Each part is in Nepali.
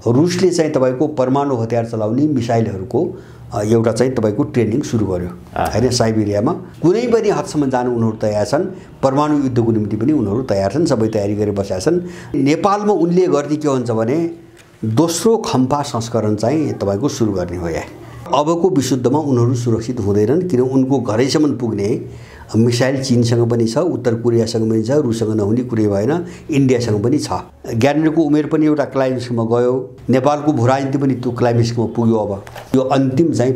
रुसले चाहिँ तपाईको परमाणु हतियार चलाउने मिसाइलहरूको एउटा चाहिँ तपाईको ट्रेनिङ सुरु गर्यो हैन साइबेरियामा। कुनै पनि हदसम्म जानु उनीहरू तयार छन्, परमाणु युद्धको निम्ति पनि उनीहरू तयार छन्, सबै तयारी गरेर बसेका छन्। नेपालमा उनले गर्ने के हुन्छ भने दोस्रो खम्पा संस्करण चाहिँ तपाईको सुरु गर्ने हो। यहाँ अबको विशुद्धमा उनीहरू सुरक्षित हुँदैनन्, किन उनको घरैसम्म पुग्ने मिसाइल चीनसँग पनि छ, उत्तर कोरियासँग पनि छ, रुससँग नहुने कुरै भएन, इन्डियासँग पनि छ। ज्ञानेन्द्रको उमेर पनि एउटा क्लाइमेक्समा गयो, नेपालको भूराजनीति पनि त्यो क्लाइमेक्समा पुग्यो। अब यो अन्तिम चाहिँ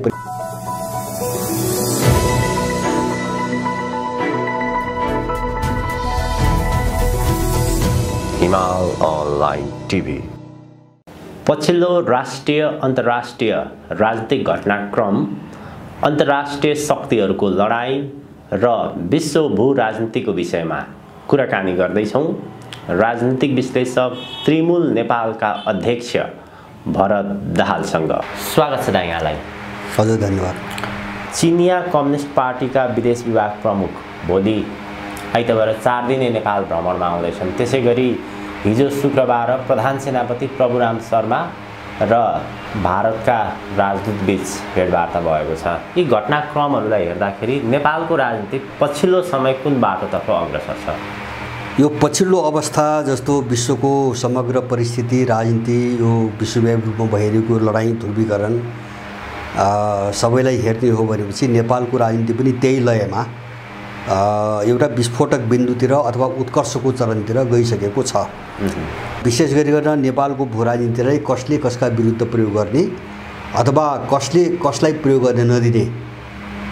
हिमाल अनलाइन टिभी पछिल्लो राष्ट्रिय अन्तर्राष्ट्रिय राजनीतिक घटनाक्रम, अन्तर्राष्ट्रिय शक्तिहरूको लडाईँ र विश्व भू राजनीतिको विषयमा कुराकानी गर्दैछौँ। राजनीतिक विश्लेषक त्रिमूल नेपालका अध्यक्ष भरत दाहालसँग स्वागत छ दाइ यहाँलाई। हजुर धन्यवाद। चिनिया कम्युनिस्ट पार्टीका विदेश विभाग प्रमुख भोलि आइतबार 4 दिने नेपाल भ्रमणमा आउँदैछन्। त्यसै गरी हिजो शुक्रबार प्रधान सेनापति प्रभुराम शर्मा र भारतका राजदूतबीच भेटवार्ता भएको छ। यी घटनाक्रमहरूलाई हेर्दाखेरि नेपालको राजनीति पछिल्लो समय कुन बाटोतर्फ अग्रसर छ? यो पछिल्लो अवस्था जस्तो विश्वको समग्र परिस्थिति, राजनीति, यो विश्वव्यापी रूपमा भइरहेको लडाईँ, ध्रुवीकरण सबैलाई हेर्ने हो भनेपछि नेपालको राजनीति पनि त्यही लयमा एउटा विस्फोटक बिन्दुतिर अथवा उत्कर्षको चरणतिर गइसकेको छ। विशेष गरिकन नेपालको भू राजनीतिलाई कसले कसका विरुद्ध प्रयोग गर्ने अथवा कसले कसलाई प्रयोग गर्न नदिने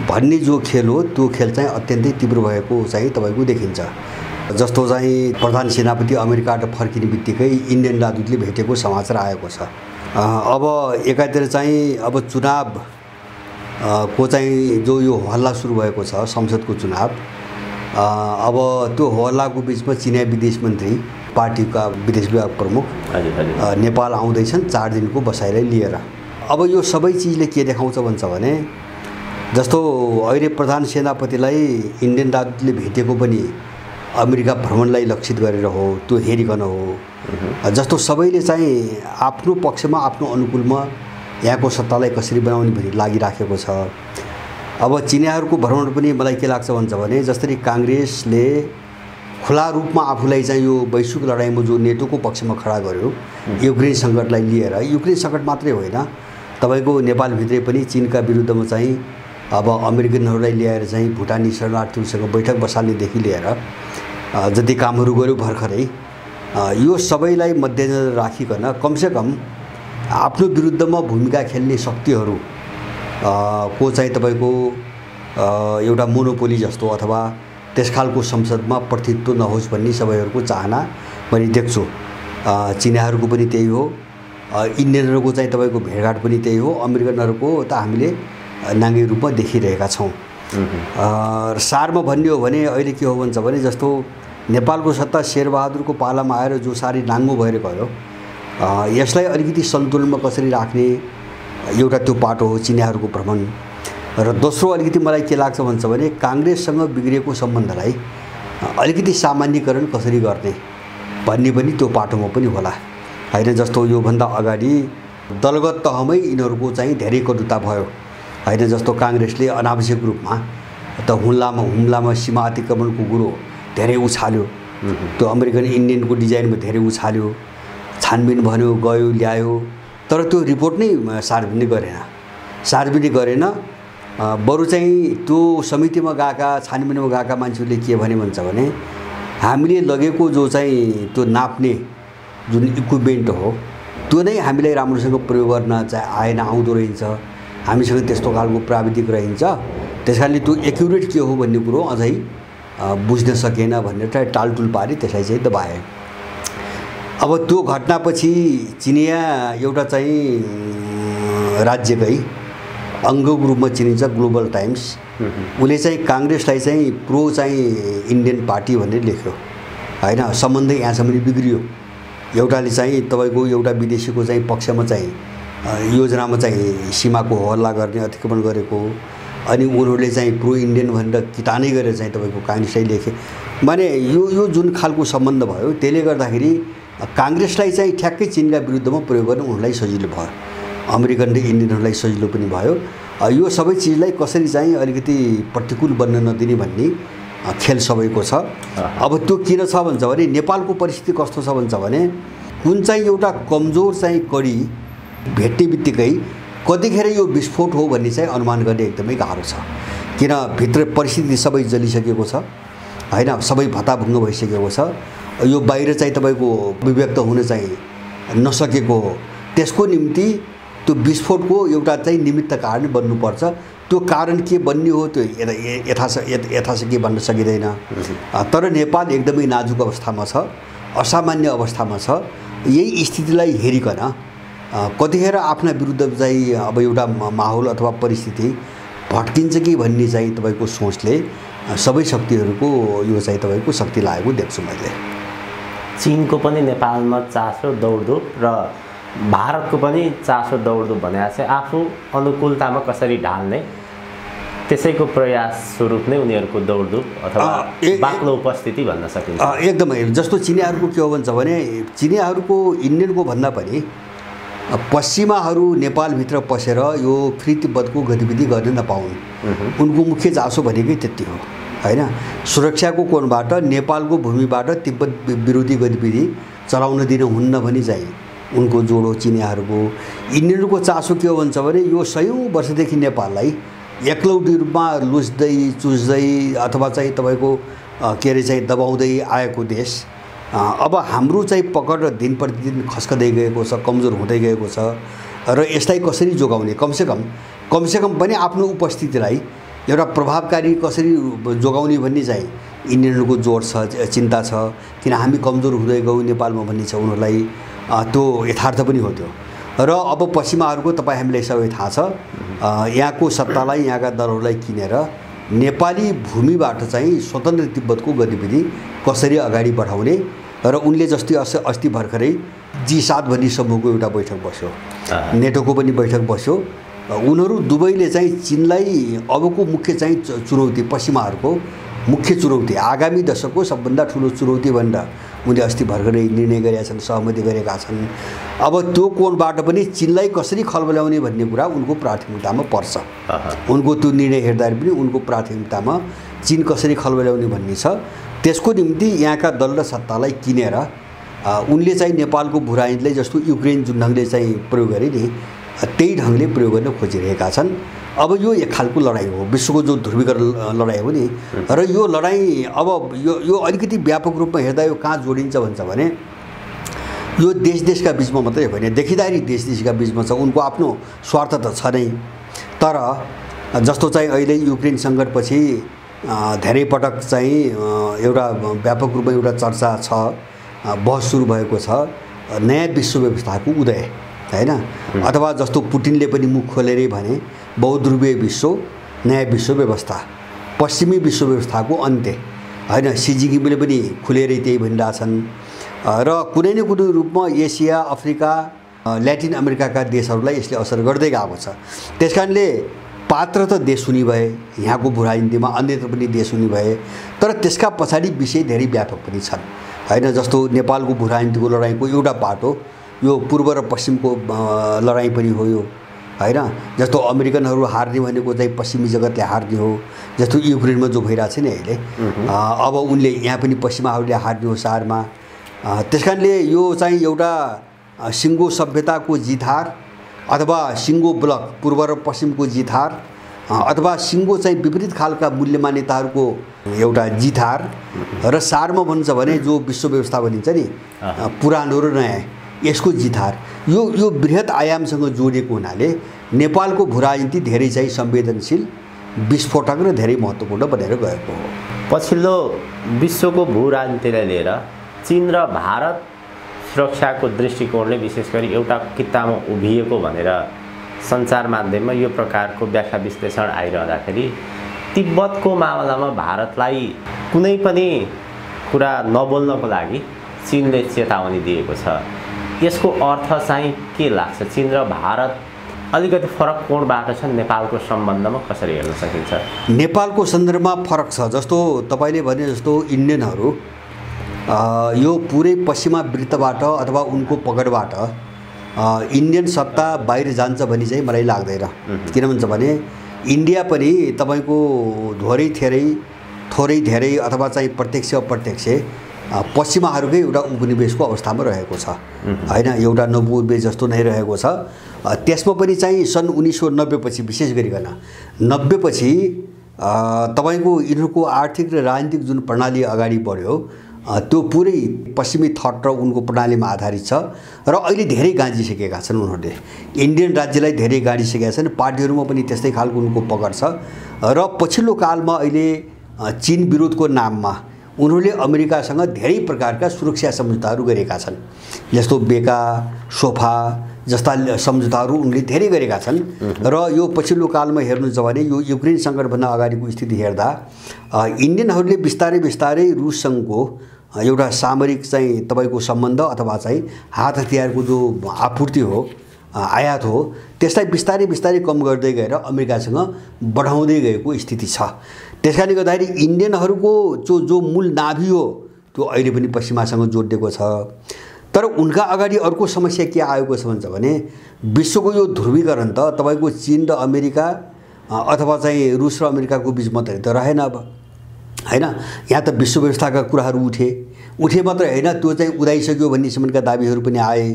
भन्ने जो खेल हो, त्यो खेल चाहिँ अत्यन्तै तीव्र भएको चाहिँ तपाईको देखिन्छ। जस्तो चाहिँ प्रधान सेनापति अमेरिकाबाट फर्किने बित्तिकै इन्डियन राजदूतले भेटेको समाचार आएको छ। अब एकातिर चाहिँ अब चुनाव को चाहिँ जो यो हल्ला सुरु भएको छ, संसदको चुनाव, अब त्यो हल्लाको बिचमा चिनिया विदेश मन्त्री पार्टीका विदेश विभाग प्रमुख नेपाल आउँदैछन् 4 दिनको बसाइलाई लिएर। अब यो सबै चिजले के देखाउँछ भन्छ भने जस्तो अहिले प्रधान सेनापतिलाई इन्डियन राजदूतले भेटेको पनि अमेरिका भ्रमणलाई लक्षित गरेर हो, त्यो हेरिकन हो। जस्तो सबैले चाहिँ आफ्नो पक्षमा, आफ्नो अनुकूलमा यहाँको सत्तालाई कसरी बनाउने भन्ने लागिराखेको छ। अब चिनियाहरूको भ्रमण पनि मलाई के लाग्छ भन्छ भने जसरी काङ्ग्रेसले खुला रूपमा आफूलाई चाहिँ यो वैश्विक लडाइँमा जो नेटोको पक्षमा खडा गर्यो युक्रेन सङ्कटलाई लिएर, युक्रेन सङ्कट मात्रै होइन तपाईको नेपालभित्रै पनि चीनका विरुद्धमा चाहिँ अब अमेरिकनहरूलाई ल्याएर चाहिँ भुटानी शरणार्थीहरूसँग बैठक बसाल्नेदेखि लिएर जति कामहरू गर्यो भर्खरै, यो सबैलाई मध्यनजर राखिकन कमसेकम आफ्नो विरुद्धमा भूमिका खेल्ने शक्तिहरू को चाहिँ तपाईको एउटा मोनोपोली जस्तो अथवा त्यस खालको संसदमा प्रतिनिधित्व नहोस् भन्ने सबैहरूको चाहना मैले देख्छु। चिनियाहरूको पनि त्यही हो, इन्डियनहरूको चाहिँ तपाईको भेटघाट पनि त्यही हो, अमेरिकनहरूको त हामीले नाङ्गे रूपमा देखिरहेका छौँ। सारमा भन्ने हो भने अहिले के हो भन्छ भने जस्तो नेपालको सत्ता शेरबहादुरको पालामा आएर जो साह्रै नाङ्गो भएर गयो, यसलाई अलिकति सन्तुलनमा कसरी राख्ने एउटा त्यो पाटो हो चिनियाहरूको भ्रमण। र दोस्रो अलिकति मलाई के लाग्छ भन्छ भने काङ्ग्रेससँग बिग्रेको सम्बन्धलाई अलिकति सामान्यकरण कसरी गर्ने भन्ने पनि त्यो पाटोमा पनि होला हैन। जस्तो योभन्दा अगाडि दलगत तहमै यिनीहरूको चाहिँ धेरै कटुता भयो हैन। जस्तो काङ्ग्रेसले अनावश्यक रूपमा त हुम्लामा सीमा अतिक्रमणको कुरो धेरै उछाल्यो, त्यो अमेरिकन इन्डियनको डिजाइनमा धेरै उछाल्यो, छानबिन भन्यो, गयो ल्यायो, तर त्यो रिपोर्ट नै सार्वजनिक गरेन। बरु चाहिँ त्यो समितिमा गएका, छानबिनमा गएका मान्छेहरूले के भने भन्छ भने हामीले लगेको जो चाहिँ त्यो नाप्ने जुन इक्विपमेन्ट हो त्यो नै हामीलाई राम्रोसँग प्रयोग गर्न चाहिँ आउँदो रहेछ, हामीसँग त्यस्तो खालको प्राविधिक रहन्छ, त्यसकारणले त्यो एक्युरेट के हो भन्ने कुरो अझै बुझ्न सकेन भनेर टालटुल पारी त्यसलाई चाहिँ दबाए। अब त्यो घटनापछि चिनिया एउटा चाहिँ राज्यकै अङ्गको रूपमा चिनिन्छ ग्लोबल टाइम्स, उसले चाहिँ काङ्ग्रेसलाई चाहिँ प्रो चाहिँ इन्डियन पार्टी भनेर लेख्यो हैन। सम्बन्धै यहाँसम्म बिग्रियो। एउटाले चाहिँ तपाईको एउटा विदेशीको चाहिँ पक्षमा चाहिँ योजनामा चाहिँ सीमाको हल्ला गर्ने, अतिक्रमण गरेको, अनि उनीहरूले चाहिँ प्रो इन्डियन भनेर किटानै गरेर चाहिँ तपाईको काङ्ग्रेसलाई लेखे। माने यो जुन खालको सम्बन्ध भयो त्यसले गर्दाखेरि काङ्ग्रेसलाई चाहिँ ठ्याक्कै चीनका विरुद्धमा प्रयोग गर्न उनीहरूलाई सजिलो भयो, अमेरिकन र इन्डियनहरूलाई सजिलो पनि भयो। यो सबै चिजलाई कसरी चाहिँ अलिकति प्रतिकूल बन्न नदिने भन्ने खेल सबैको छ। अब त्यो किन छ भन्छ भने नेपालको परिस्थिति कस्तो छ भन्छ भने कुन चाहिँ एउटा कमजोर चाहिँ कडी भेट्ने बित्तिकै कतिखेर यो विस्फोट हो भन्ने चाहिँ अनुमान गर्ने एकदमै गाह्रो छ। किन भित्र परिस्थिति सबै जलिसकेको छ हैन, सबै भत्ताभुङ्ग भइसकेको छ। यो बाहिर चाहिँ तपाईँको अभिव्यक्त हुन चाहिँ नसकेको हो। त्यसको निम्ति त्यो विस्फोटको एउटा चाहिँ निमित्त कारण बन्नुपर्छ। त्यो कारण के बन्ने हो त्यो यथाशक्ति भन्न सकिँदैन। तर नेपाल एकदमै नाजुक अवस्थामा छ, असामान्य अवस्थामा छ। यही स्थितिलाई हेरिकन कतिखेर आफ्ना विरुद्ध चाहिँ अब एउटा माहौल अथवा परिस्थिति भट्किन्छ कि भन्ने चाहिँ तपाईँको सोचले सबै शक्तिहरूको यो चाहिँ तपाईँको शक्ति लागेको देख्छु मैले। चीनको पनि नेपालमा चासो दौडधुप र भारतको पनि चासो दौडधुप भनेको चाहिँ आफू अनुकूलतामा कसरी ढाल्ने त्यसैको प्रयास स्वरूप नै उनीहरूको दौडधुप अथवा बाक्लो उपस्थिति भन्न सकिन्छ। एकदमै जस्तो चिनियाहरूको के हो भन्छ भने चिनियाहरूको इन्डियनको भन्दा पनि पश्चिमाहरू नेपालभित्र पसेर यो फ्री तिब्बतको गतिविधि गर्न नपाउन्, उनको मुख्य चासो भनेकै त्यति हो हैन। सुरक्षाको कोणबाट नेपालको भूमिबाट तिब्बत विरोधी गतिविधि चलाउन दिन हुन्न भनी चाहिँ उनको जोड हो चिनियाहरूको। इन्डियनको चासो के हो भन्छ भने यो सयौँ वर्षदेखि नेपाललाई एकलौटी रूपमा लुच्दै चुस्दै अथवा चाहिँ तपाईँको के अरे चाहिँ दबाउँदै आएको देश अब हाम्रो चाहिँ पकड दिन प्रतिदिन खस्कदै गएको छ, कमजोर हुँदै गएको छ र यसलाई कसरी जोगाउने, कमसेकम पनि आफ्नो उपस्थितिलाई एउटा प्रभावकारी कसरी जोगाउने भन्ने चाहिँ इन्डियनहरूको जोड छ, चिन्ता छ। किन हामी कमजोर हुँदै गयौँ नेपालमा भन्ने छ उनीहरूलाई, त्यो यथार्थ पनि हो त्यो। र अब पश्चिमाहरूको तपाईँ हामीलाई सबै थाहा छ यहाँको सत्तालाई यहाँका दलहरूलाई किनेर नेपाली भूमिबाट चाहिँ स्वतन्त्र तिब्बतको गतिविधि कसरी अगाडि बढाउने र उनले जस्तै अस्ति भर्खरै G7 भन्ने समूहको एउटा बैठक बस्यो, नेटोको पनि बैठक बस्यो। उनीहरू दुवैले चाहिँ चीनलाई अबको मुख्य चाहिँ चुनौती, पश्चिमाहरूको मुख्य चुनौती, आगामी दशकको सबभन्दा ठुलो चुनौती भनेर उनले अस्ति भर्खरै निर्णय गरेका छन्, सहमति गरेका छन्। अब त्यो कोणबाट पनि चीनलाई कसरी खलबल्याउने भन्ने कुरा उनको प्राथमिकतामा पर्छ। उनको त्यो निर्णय हेर्दा पनि उनको प्राथमिकतामा चीन कसरी खलबल्याउने भन्ने छ। त्यसको निम्ति यहाँका दल र सत्तालाई किनेर उनले चाहिँ नेपालको भूराजनीतिलाई जस्तो युक्रेन जुन ढङ्गले चाहिँ प्रयोग गरे नि त्यही ढङ्गले प्रयोग गर्न खोजिरहेका छन्। अब यो एक खालको लडाइँ हो, विश्वको जो ध्रुवीकरण लडाइँ हो नि। र यो लडाइँ अब यो अलिकति व्यापक रूपमा हेर्दा यो कहाँ जोडिन्छ भन्छ भने यो देशका बिचमा मात्रै होइन, देखिदारी देशका बिचमा छ। उनको आफ्नो स्वार्थ त छ नै, तर जस्तो चाहिँ अहिले युक्रेन सङ्कटपछि धेरै पटक चाहिँ एउटा व्यापक रूपमा एउटा चर्चा छ, बहस सुरु भएको छ नयाँ विश्व व्यवस्थाको उदय हैन। अथवा जस्तो पुटिनले पनि मुख खोलेरै भने बहुध्रुवीय विश्व, नयाँ विश्व व्यवस्था, पश्चिमी विश्व व्यवस्थाको अन्त्य हैन। सी जिनपिङले पनि खुलेरै त्यही भनिरहेछन्। र कुनै न कुनै रूपमा एसिया, अफ्रिका, ल्याटिन अमेरिकाका देशहरूलाई यसले असर गर्दै गएको छ। त्यसकारणले पात्र त देश हुने भए यहाँको भूराजनीतिमा, अन्यत्र पनि देश हुने भए, तर त्यसका पछाडि विषय धेरै व्यापक पनि छन् हैन। जस्तो नेपालको भूराजनीतिको लडाइँको एउटा पाटो यो पूर्व र पश्चिमको लडाइँ पनि हो यो हैन। जस्तो अमेरिकनहरू हार्ने भनेको चाहिँ पश्चिमी जगतले हार्ने हो, जस्तो युक्रेनमा जो भइरहेछ नि अहिले, अब उनले यहाँ पनि पश्चिमाहरूले हार्ने हो सारमा। त्यसकारणले यो चाहिँ एउटा सिङ्गो सभ्यताको जितहार अथवा सिङ्गो ब्लक पूर्व र पश्चिमको जितहार अथवा सिङ्गो चाहिँ विपरीत खालका मूल्य मान्यताहरूको एउटा जितहार र सारमा भन्छ भने जो विश्व व्यवस्था भनिन्छ नि पुरानो र नयाँ, यसको जितहार यो बृहत आयामसँग जोडिएको हुनाले नेपालको भूराजनीति धेरै चाहिँ संवेदनशील, विस्फोटक र धेरै महत्त्वपूर्ण बनेर गएको हो। पछिल्लो विश्वको भूराजनीतिलाई लिएर चीन र भारत सुरक्षाको दृष्टिकोणले विशेष गरी एउटा किताबमा उभिएको भनेर सञ्चार माध्यममा यो प्रकारको व्याख्या विश्लेषण आइरहँदाखेरि तिब्बतको मामलामा भारतलाई कुनै पनि कुरा नबोल्नको लागि चीनले चेतावनी दिएको छ। यसको अर्थ चाहिँ के लाग्छ? चीन र भारत अलिकति फरक कोणबाट छन्, नेपालको सम्बन्धमा कसरी हेर्न सकिन्छ? नेपालको सन्दर्भमा फरक छ। जस्तो तपाईँले भने जस्तो इन्डियनहरू यो पुरै पश्चिमा वृत्तबाट अथवा उनको पकडबाट इन्डियन सत्ता बाहिर जान्छ भन्ने चाहिँ मलाई लाग्दैन। किन भन्छ भने इन्डिया पनि तपाईको थोरै धेरै अथवा चाहिँ प्रत्यक्ष अप्रत्यक्ष पश्चिमाहरूकै एउटा उपनिवेशको अवस्थामा रहेको छ हैन, एउटा नवोन्मेष जस्तो नै रहेको छ। त्यसमा पनि चाहिँ सन् 1990 पछि विशेष गरिकन 90 पछि तपाईको यिनीहरूको आर्थिक र राजनीतिक जुन प्रणाली अगाडि बढ्यो त्यो पुरै पश्चिमी थट र उनको प्रणालीमा आधारित छ र अहिले धेरै गाँजिसकेका छन् उनीहरूले। इन्डियन राज्यलाई धेरै गाँजिसकेका छन्, पार्टीहरूमा पनि त्यस्तै खालको उनको पकड छ र पछिल्लो कालमा अहिले चीन विरोधको नाममा उनीहरूले अमेरिकासँग धेरै प्रकारका सुरक्षा सम्झौताहरू गरेका छन्। जस्तो बेका सोफा जस्ता सम्झौताहरू उनले धेरै गरेका छन् र यो पछिल्लो कालमा हेर्नुहुन्छ भने यो युक्रेन सङ्कटभन्दा अगाडिको स्थिति हेर्दा इन्डियनहरूले बिस्तारै बिस्तारै रुससँगको एउटा सामरिक चाहिँ तपाईको सम्बन्ध अथवा चाहिँ हात हतियारको जो आपूर्ति हो आयात हो त्यसलाई बिस्तारै बिस्तारै कम गर्दै गएर अमेरिकासँग बढाउँदै गएको स्थिति छ। त्यसकारणले गर्दाखेरि इन्डियनहरूको जो मूल नाभि हो त्यो अहिले पनि पश्चिमासँग जोडिएको छ। तर उनका अगाडि अर्को समस्या के आएको छ भन्छ भने विश्वको यो ध्रुवीकरण त तपाईको चीन र अमेरिका अथवा चाहिँ रुस र अमेरिकाको बीच मात्रै त रहेन अब हैन। यहाँ त विश्व व्यवस्थाका कुराहरू उठे मात्रै हैन, त्यो चाहिँ उदाइसक्यो भन्ने किसिमका दाबीहरू पनि आए।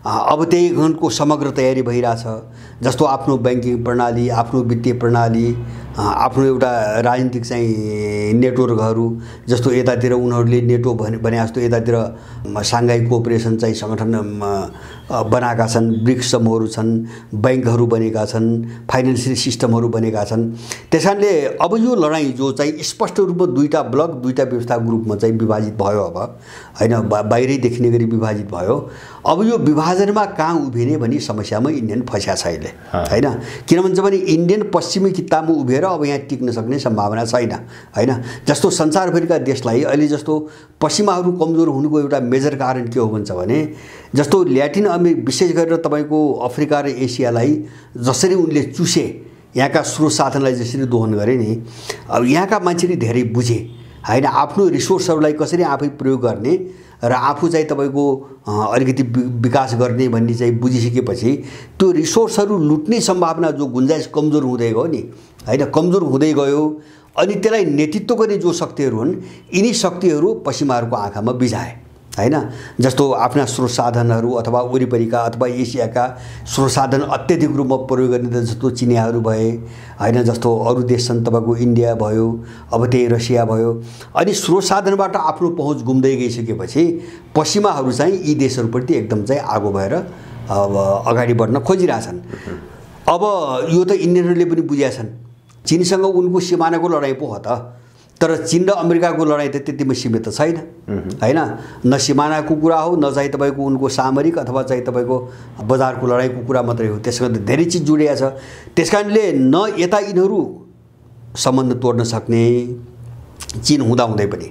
अब त्यही गणको समग्र तयारी भइरहेछ। जस्तो आफ्नो बैंकिङ प्रणाली, आफ्नो वित्तीय प्रणाली, आफ्नो एउटा राजनीतिक चाहिँ नेटवर्कहरू, जस्तो यतातिर उनीहरूले नेटो भने जस्तो यतातिर साङ्घाई कोअपरेसन चाहिँ सङ्गठन बनाएका छन्, ब्रिक्स समूहहरू छन्, बैंकहरू बनेका छन्, फाइनेन्सियल सिस्टमहरू बनेका छन्। त्यसकारणले अब यो लडाईँ जो चाहिँ स्पष्ट रूपमा दुईटा ब्लक दुईटा व्यवस्थाको रूपमा चाहिँ विभाजित भयो अब हैन, बाहिरै देखिने गरी विभाजित भयो। अब यो विभाजनमा कहाँ उभिने भन्ने समस्यामा इन्डियन फस्या छ अहिले हैन। किन भन्छ भने इन्डियन पश्चिमी किताबमा उभिएर अब यहाँ टिक्न सक्ने सम्भावना छैन हैन। जस्तो संसारभरिका देशलाई अहिले जस्तो पश्चिमाहरू कमजोर हुनुको एउटा मेजर कारण के हो भन्छ भने जस्तो ल्याटिन अमेरिका विशेष गरेर तपाईको अफ्रिका र एसियालाई जसरी उनले चुसे, यहाँका स्रोत साधनलाई जसरी दोहन गरे नि, अब यहाँका मान्छेले धेरै बुझे हैन। आफ्नो रिसोर्सहरूलाई कसरी आफै प्रयोग गर्ने र आफू चाहिँ तपाईको अलिकति विकास गर्ने भन्ने चाहिँ बुझिसकेपछि त्यो रिसोर्सहरू लुट्ने सम्भावना जो गुन्जाइस कमजोर हुँदै गयो नि हैन, कमजोर हुँदै गयो। अनि त्यसलाई नेतृत्व गर्ने जो शक्तिहरू हुन् यिनी शक्तिहरू पश्चिमाहरूको आँखामा बिझाए हैन। जस्तो आफ्ना स्रोत साधनहरू अथवा वरिपरिका अथवा एसियाका स्रोत साधन अत्यधिक रूपमा प्रयोग गर्ने जस्तो चिनियाहरू भए हैन, जस्तो अरू देश छन् तपाईको इन्डिया भयो, अब त्यही रसिया भयो। अनि स्रोत साधनबाट आफ्नो पहुँच गुम्दै गइसकेपछि पश्चिमाहरू चाहिँ यी देशहरूप्रति एकदम चाहिँ आगो भएर अब अगाडि बढ्न खोजिरहेछन्। अब यो त इन्डियनहरूले पनि बुझेका छन्, चीनसँग उनको सिमानाको लडाईँ पो हो त, तर चीन र अमेरिकाको लडाईँ त त्यतिमै सीमित त छैन हैन। न सिमानाको कुरा हो, न चाहिँ तपाईको उनको सामरिक अथवा चाहिँ तपाईको बजारको लडाईँको कुरा मात्रै हो, त्यससँग धेरै चिज जोडिएको छ। त्यसकारणले न यता यिनीहरू सम्बन्ध तोड्न सक्ने चीन हुँदाहुँदै पनि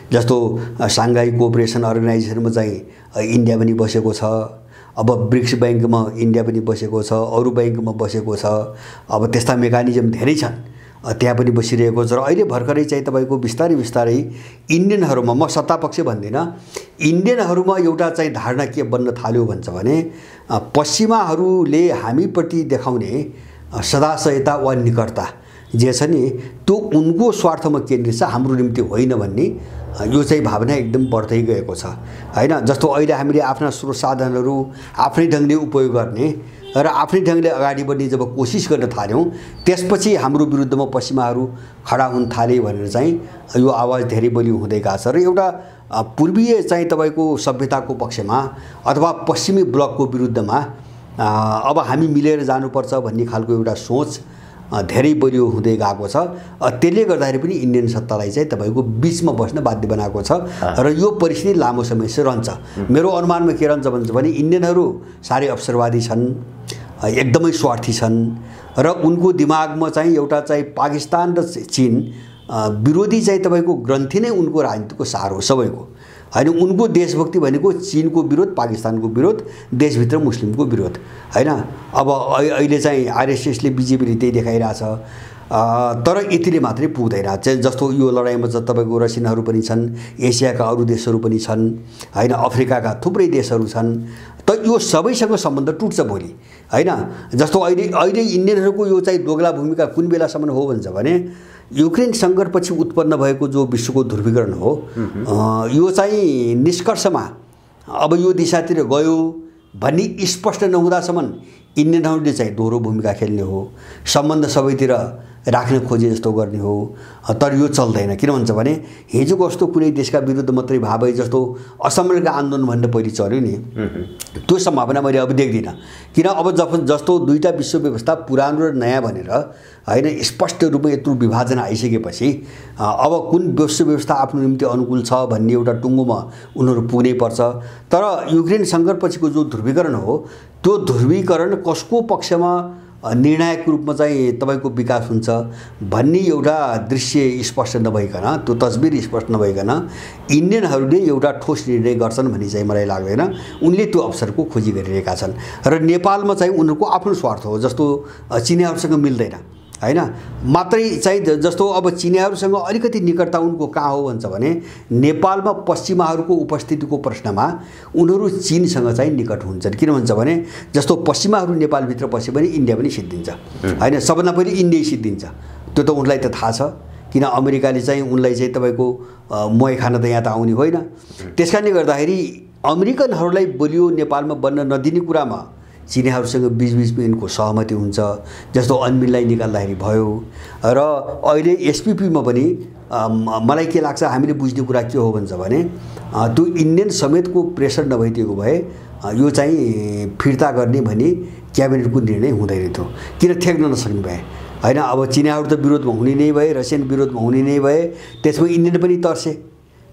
जस्तो साङ्घाई कोअपरेसन अर्गनाइजेसनमा चाहिँ इन्डिया पनि बसेको छ, अब ब्रिक्स बैंकमा इन्डिया पनि बसेको छ, अरू बैंकमा बसेको छ। अब त्यस्ता मेकानिजम धेरै छन्, त्यहाँ पनि बसिरहेको छ। र अहिले भर्खरै चाहिँ तपाईको बिस्तारै बिस्तारै इन्डियनहरूमा, म सत्तापक्ष भन्दिनँ, इन्डियनहरूमा एउटा चाहिँ धारणा के बन्न थाल्यो भन्छ भने पश्चिमाहरूले हामीप्रति देखाउने सदाशयता वा निकटता जे छ नि त्यो उनको स्वार्थमा केन्द्रित छ, हाम्रो निम्ति होइन भन्ने यो चाहिँ भावना एकदम बढ्दै गएको छ हैन। जस्तो अहिले हामीले आफ्ना स्रोत साधनहरू आफ्नै ढङ्गले उपयोग गर्ने र आफ्नै ढङ्गले अगाडि बढ्ने जब कोसिस गर्न थाल्यौँ त्यसपछि हाम्रो विरुद्धमा पश्चिमाहरू खडा हुन थाले भनेर चाहिँ यो आवाज धेरै बलियो हुँदै गएको छ। र एउटा पूर्वीय चाहिँ तपाईको सभ्यताको पक्षमा अथवा पश्चिमी ब्लकको विरुद्धमा अब हामी मिलेर जानुपर्छ भन्ने खालको एउटा सोच धेरै बलियो हुँदै गएको छ। त्यसले गर्दाखेरि पनि इन्डियन सत्तालाई चाहिँ तपाईको बीचमा बस्न बाध्य बनाएको छ र यो परिस्थिति लामो समयसम्म रहन्छ। मेरो अनुमानमा के रहन्छ भन्छ भने इन्डियनहरू साह्रै अवसरवादी छन्, एकदमै स्वार्थी छन् र उनको दिमागमा चाहिँ एउटा चाहिँ पाकिस्तान र चीन विरोधी चाहिँ तपाईको ग्रन्थि नै उनको राजनीतिको सार हो सबैको हैन। उनको देशभक्ति भनेको चीनको विरोध, पाकिस्तानको विरोध, देशभित्र मुस्लिमको विरोध हैन। अब अहिले चाहिँ आरएसएसले बिजेपीले त्यही देखाइरहेछ। तर यतिले मात्रै पुग्दैन। जस्तो यो लडाइँमा तपाईँको रसियनहरू पनि छन्, एसियाका अरू देशहरू पनि छन् होइन, अफ्रिकाका थुप्रै देशहरू छन्। त यो सबैसँग सम्बन्ध टुट्छ भोलि होइन। जस्तो अहिले इन्डियनहरूको यो चाहिँ दोगला भूमिका कुन बेलासम्म हो भन्छ भने युक्रेन सङ्कटपछि उत्पन्न भएको जो विश्वको ध्रुवीकरण हो यो चाहिँ निष्कर्षमा अब यो दिशातिर गयो भन्ने स्पष्ट नहुँदासम्म इन्डियनहरूले चाहिँ दोहोरो भूमिका खेल्ने हो, सम्बन्ध सबैतिर राख्न खोजे जस्तो गर्ने हो। तर यो चल्दैन। किन भन्छ भने हिजोको जस्तो कुनै देशका विरुद्ध मात्रै भावै जस्तो असमका आन्दोलन भन्ने पहिले चल्यो नि, त्यो सम्भावना मैले अब देख्दिनँ। किन अब जस्तो दुईटा विश्व व्यवस्था पुरानो र नयाँ भनेर होइन स्पष्ट रूपमा यत्रो विभाजन आइसकेपछि अब कुन विश्व व्यवस्था आफ्नो निम्ति अनुकूल छ भन्ने एउटा टुङ्गोमा उनीहरू पुग्नै पर्छ। तर युक्रेन सङ्कटपछिको जो ध्रुवीकरण हो त्यो ध्रुवीकरण कसको पक्षमा निर्णायक रूपमा चाहिँ तपाईँको विकास हुन्छ भन्ने एउटा दृश्य स्पष्ट नभइकन, त्यो तस्बिर स्पष्ट नभइकन इन्डियनहरूले एउटा ठोस निर्णय गर्छन् भन्ने चाहिँ मलाई लाग्दैन। उनले त्यो अवसरको खोजी गरिरहेका छन् र नेपालमा चाहिँ उनीहरूको आफ्नो स्वार्थ हो। जस्तो चिनियाहरूसँग मिल्दैन होइन, मात्रै चाहिँ जस्तो अब चिनियाहरूसँग अलिकति निकटता उनको कहाँ हो भन्छ भने नेपालमा पश्चिमाहरूको उपस्थितिको प्रश्नमा उनीहरू चीनसँग चाहिँ निकट हुन्छन्। किन भन्छ भने जस्तो पश्चिमाहरू नेपालभित्र पसे पनि इन्डिया पनि सिद्धिन्छ होइन, सबभन्दा पहिले इन्डिया सिद्धिन्छ। त्यो त उनलाई त थाहा छ, किन अमेरिकाले चाहिँ उनलाई चाहिँ तपाईँको मही खान त यहाँ त आउने होइन। त्यस कारणले गर्दाखेरि अमेरिकनहरूलाई बलियो नेपालमा बन्न नदिने कुरामा चिनियाहरूसँग बीचबीचमा यिनको सहमति हुन्छ। जस्तो अनमिललाई निकाल्दाखेरि भयो र अहिले एसपिपीमा पनि मलाई के लाग्छ हामीले बुझ्ने कुरा के हो भन्छ भने त्यो इन्डियन समेतको प्रेसर नभइदिएको भए यो चाहिँ फिर्ता गर्ने भन्ने क्याबिनेटको निर्णय हुँदैन थियो। किन ठेक्न नसक्ने भए होइन। अब चिनियाहरू त विरोधमा हुने नै भए, रसियन विरोधमा हुने नै भए, त्यसमा इन्डियन पनि तर्से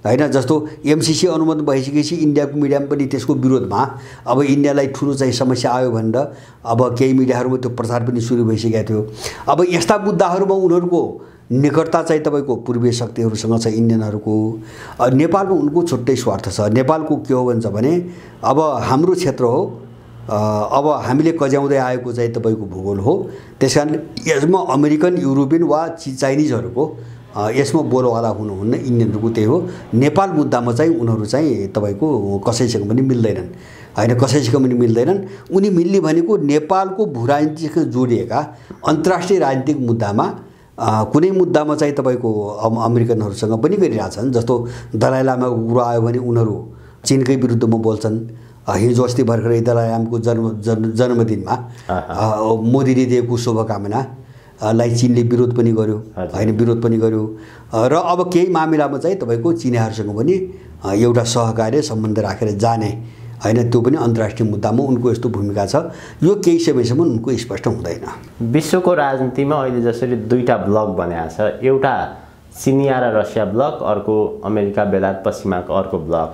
होइन। जस्तो एमसीसी अनुमोदन भइसकेपछि इन्डियाको मिडियामा पनि त्यसको विरोधमा अब इन्डियालाई ठुलो चाहिँ समस्या आयो भनेर अब केही मिडियाहरूमा त्यो प्रचार पनि सुरु भइसकेको थियो। अब यस्ता मुद्दाहरूमा उनीहरूको निकटता चाहिँ तपाईँको पूर्वीय शक्तिहरूसँग छ इन्डियनहरूको। नेपालमा उनको छुट्टै स्वार्थ छ। नेपालको के हो भन्छ भने अब हाम्रो क्षेत्र हो, अब हामीले कज्याउँदै आएको चाहिँ तपाईँको भूगोल हो। त्यस कारण यसमा अमेरिकन, युरोपियन वा चाइनिजहरूको यसमा बोलवाला हुनुहुन्न, इन्डियनहरूको त्यही हो। नेपाल मुद्दामा चाहिँ उनीहरू चाहिँ तपाईँको कसैसँग पनि मिल्दैनन् होइन, कसैसँग पनि मिल्दैनन्। उनी मिल्ने भनेको नेपालको भू राजनीतिसँग जोडिएका अन्तर्राष्ट्रिय राजनीतिक मुद्दामा कुनै मुद्दामा चाहिँ तपाईँको अमेरिकनहरूसँग पनि गरिरहेछन्। जस्तो दलाइ लामाको कुरा आयो भने उनीहरू चीनकै विरुद्धमा बोल्छन्। हिजो अस्ति भर्खरै दलाइ लामाको जन्मदिनमा मोदीले दिएको शुभकामना लाई चीनले विरोध पनि गर्यो होइन, विरोध पनि गर्यो। र अब केही मामिलामा चाहिँ तपाईँको चिनियाहरूसँग पनि एउटा सहकार्य सम्बन्ध राखेर जाने होइन, त्यो पनि अन्तर्राष्ट्रिय मुद्दामा उनको यस्तो भूमिका छ। यो केही समयसम्म उनको स्पष्ट हुँदैन। विश्वको राजनीतिमा अहिले जसरी दुईटा ब्लक बनेको छ, एउटा चिनिया र रसिया ब्लक, अर्को अमेरिका बेलायत पश्चिमाको अर्को ब्लक,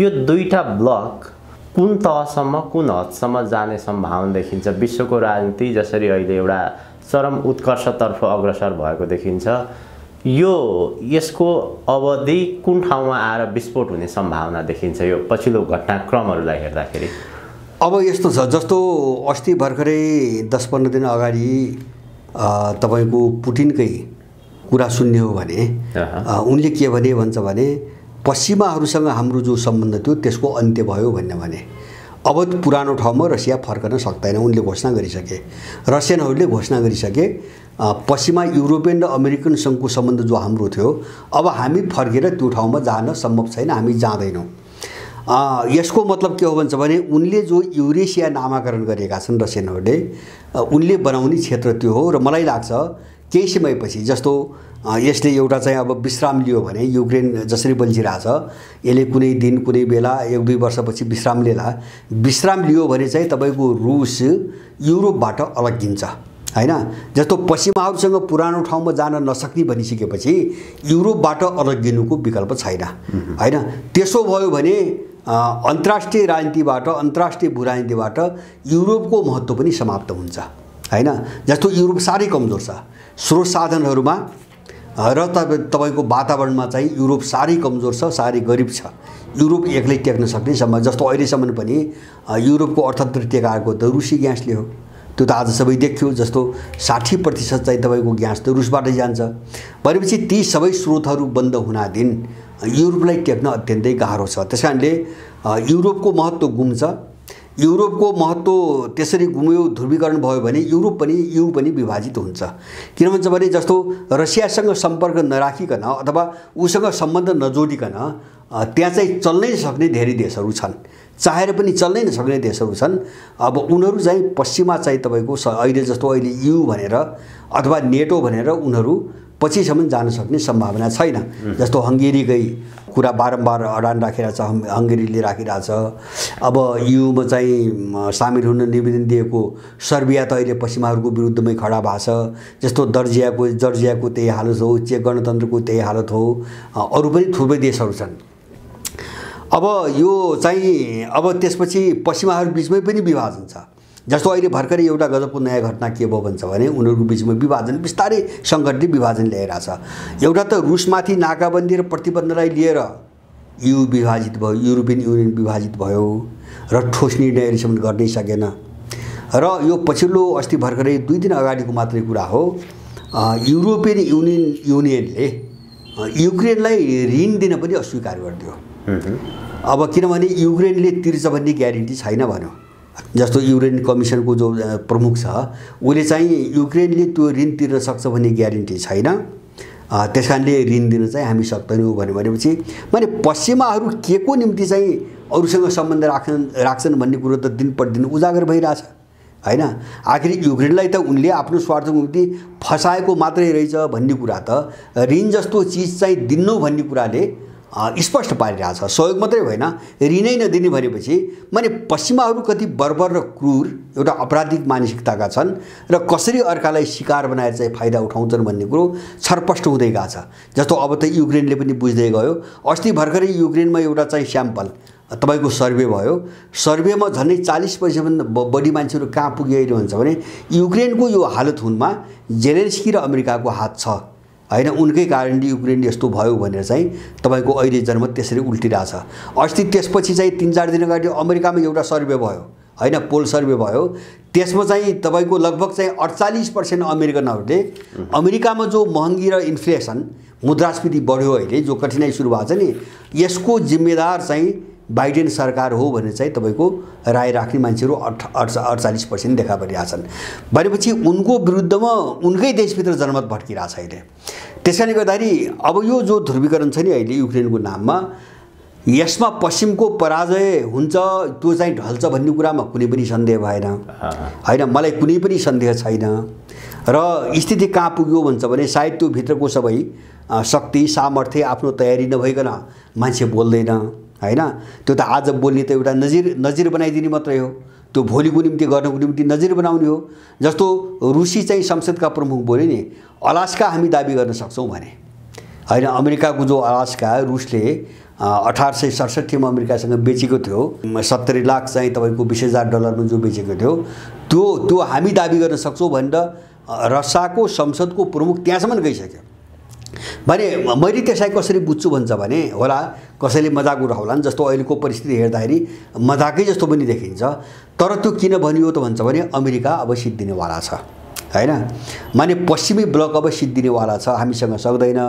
यो दुईटा ब्लक कुन तहसम्म कुन हदसम्म जाने सम्भावना देखिन्छ? विश्वको राजनीति जसरी अहिले एउटा चरम उत्कर्षतर्फ अग्रसर भएको देखिन्छ, यसको अवधि कुन ठाउँमा आएर विस्फोट हुने सम्भावना देखिन्छ यो पछिल्लो घटनाक्रमहरूलाई हेर्दाखेरि? अब यस्तो छ, जस्तो अस्ति भर्खरै 10-15 दिन अगाडि तपाईँको पुटिनकै कुरा सुन्ने हो भने उनले के भने भन्छ भने पश्चिमाहरूसँग हाम्रो जो सम्बन्ध थियो त्यसको अन्त्य भयो भने अब पुरानो ठाउँमा रसिया फर्कन सक्दैन, उनले घोषणा गरिसके। रसियनहरूले घोषणा गरिसके पश्चिमा युरोपियन र अमेरिकन सङ्घको सम्बन्ध जो हाम्रो थियो अब हामी फर्केर त्यो ठाउँमा जान सम्भव छैन, हामी जाँदैनौँ। यसको मतलब के हो भन्छ भने उनले जो युरेसिया नामाकरण गरेका छन् रसियनहरूले, उनले बनाउने क्षेत्र त्यो हो। र मलाई लाग्छ केही समयपछि जस्तो यसले एउटा चाहिँ अब विश्राम लियो भने युक्रेन जसरी बल्झिरहेछ यसले कुनै दिन कुनै बेला 1-2 वर्षपछि विश्राम लिएला। विश्राम लियो भने चाहिँ तपाईँको रुस युरोपबाट अलग्गिन्छ होइन। जस्तो पश्चिमाहरूसँग पुरानो ठाउँमा जान नसक्ने भनिसकेपछि युरोपबाट अलग्गिनुको विकल्प छैन होइन। त्यसो भयो भने अन्तर्राष्ट्रिय राजनीतिबाट, अन्तर्राष्ट्रिय भू राजनीतिबाट युरोपको महत्त्व पनि समाप्त हुन्छ होइन। जस्तो युरोप साह्रै कमजोर छ स्रोत साधनहरूमा र तपाईँको वातावरणमा चाहिँ युरोप साह्रै कमजोर छ, साह्रै गरिब छ। युरोप एक्लै टेक्न सक्ने सम्म, जस्तो अहिलेसम्म पनि युरोपको अर्थतन्त्र टेकाएको त रुसी ग्यासले हो, त्यो त आज सबै देख्यो। जस्तो 60% चाहिँ तपाईँको ग्यास त रुसबाटै जान्छ भनेपछि ती सबै स्रोतहरू बन्द हुनादिन युरोपलाई टेक्न अत्यन्तै गाह्रो छ। त्यस कारणले युरोपको महत्त्व गुम्छ। युरोपको महत्त्व त्यसरी गुम्यो, ध्रुवीकरण भयो भने युरोप पनि EU पनि विभाजित हुन्छ। किन भन्छ भने जस्तो रसियासँग सम्पर्क नराखिकन अथवा उसँग सम्बन्ध नजोडिकन त्यहाँ चाहिँ चल्नै सक्ने धेरै देशहरू छन्, चाहेर पनि चल्नै नसक्ने देशहरू छन्। अब उनीहरू चाहिँ पश्चिममा चाहिँ तपाईँको अहिले जस्तो अहिले EU भनेर अथवा नेटो भनेर उनीहरू पछिसम्म जान सक्ने सम्भावना छैन। जस्तो हङ्गेरीकै कुरा बारम्बार अडान राखिरहेको छ, हङ्गेरीले राखिरहेको छ। अब युमा चाहिँ सामेल हुन निवेदन दिएको सर्बिया त अहिले पश्चिमाहरूको विरुद्धमै खडा भएको छ। जस्तो जर्जियाको त्यही हालत हो, चेक गणतन्त्रको त्यही हालत हो, अरू पनि थुप्रै देशहरू छन्। अब यो चाहिँ अब त्यसपछि पश्चिमाहरू बिचमै पनि विभाजन छ। जस्तो अहिले भर्खरै एउटा गजबको नयाँ घटना के भयो भन्छ भने उनीहरूको बिचमा विभाजन बिस्तारै सङ्कटले विभाजन ल्याइरहेछ। एउटा त रुसमाथि नाकाबन्दी र प्रतिबन्धलाई लिएर EU विभाजित भयो, युरोपियन युनियन विभाजित भयो र ठोस निर्णय अहिलेसम्म गर्नै सकेन। र यो पछिल्लो अस्ति भर्खरै 2 दिन अगाडिको मात्रै कुरा हो, युरोपियन युनियनले युक्रेनलाई ऋण दिन पनि अस्वीकार गरिदियो। अब किनभने युक्रेनले तिर्छ भन्ने ग्यारेन्टी छैन भन्यो। जस्तो युक्रेन कमिसनको जो प्रमुख छ उसले चाहिँ युक्रेनले त्यो ऋण तिर्न सक्छ भन्ने ग्यारेन्टी छैन, त्यस कारणले ऋण दिन चाहिँ हामी सक्दैनौँ भनेपछि माने पश्चिमाहरू के को निम्ति चाहिँ अरूसँग सम्बन्ध राख्छन् भन्ने कुरो त दिन प्रतिदिन उजागर भइरहेछ हैन। आखिर युक्रेनलाई त उनले आफ्नो स्वार्थको निम्ति फसाएको मात्रै रहेछ भन्ने कुरा त ऋण जस्तो चिज चाहिँ दिन्नौ भन्ने कुराले स्पष्ट पारिरहेछ। सहयोग मात्रै होइन, ऋणै नदिने भनेपछि माने पश्चिमाहरू कति बर्बर र क्रूर एउटा अपराधिक मानसिकताका छन् र कसरी अर्कालाई शिकार बनाएर चाहिँ फाइदा उठाउँछन् भन्ने कुरो छरपष्ट हुँदै गएको छ। जस्तो अब त युक्रेनले पनि बुझ्दै गयो। अस्ति भर्खरै युक्रेनमा एउटा चाहिँ स्याम्पल तपाईँको सर्वे भयो, सर्वेमा झन्डै 40% बढी मान्छेहरू कहाँ पुगिरहेको भन्छ भने युक्रेनको यो हालत हुनमा जेलेन्स्की र अमेरिकाको हात छ हैन। उनकै कारणले युक्रेन यस्तो भयो भनेर चाहिँ तपाईँको अहिले जनमत त्यसरी उल्टिरहेछ। अस्ति त्यसपछि चाहिँ 3-4 दिन अगाडि अमेरिकामा एउटा सर्वे भयो हैन, पोल सर्वे भयो। त्यसमा चाहिँ तपाईँको लगभग चाहिँ 48% अमेरिकनहरूले अमेरिकामा जो महँगी र इन्फ्लेसन मुद्रास्फीति बढ्यो अहिले जो कठिनाइ सुरु भएको छ नि यसको जिम्मेदार चाहिँ बाइडेन सरकार हो भनेर चाहिँ तपाईँको राय राख्ने मान्छेहरू 48% देखा परिरहेका छन्। भनेपछि उनको विरुद्धमा उनकै देशभित्र जनमत भड्किरहेछ अहिले। त्यसैले गर्दाखेरि अब यो जो ध्रुवीकरण छ नि अहिले युक्रेनको नाममा यसमा पश्चिमको पराजय हुन्छ, त्यो चाहिँ ढल्छ भन्ने कुरामा कुनै पनि सन्देह भएन हैन। मलाई कुनै पनि सन्देह छैन। र स्थिति कहाँ पुग्यो भन्छ भने सायद त्यो भित्रको सबै शक्ति सामर्थ्य आफ्नो तयारी नभइकन मान्छे बोल्दैन हैन। त्यो त आज बोल्ने त एउटा नजिर बनाइदिने मात्रै हो, त्यो भोलिको निम्ति गर्नको निम्ति नजिर बनाउने हो। जस्तो रुसी चाहिँ संसदका प्रमुख बोले नि अलास्का हामी दाबी गर्न सक्छौँ भने हैन। अमेरिकाको जो अलास्का रुसले 1867 मा अमेरिकासँग बेचेको थियो, 70 लाख चाहिँ तपाईँको $20,000 जो बेचेको थियो त्यो हामी दाबी गर्न सक्छौँ भनेर रसियाको संसदको प्रमुख त्यहाँसम्म गइसक्यो भने मैले त्यसलाई कसरी बुझ्छु भन्छ भने होला कसैले मजाक उठाउलान्। जस्तो अहिलेको परिस्थिति हेर्दाखेरि मजाकै जस्तो पनि देखिन्छ, तर त्यो किन भनियो त भन्छ भने अमेरिका अब सिद्धिनेवाला छ हैन। माने पश्चिमी ब्लक अब सिद्धिनेवाला छ, हामीसँग सक्दैन।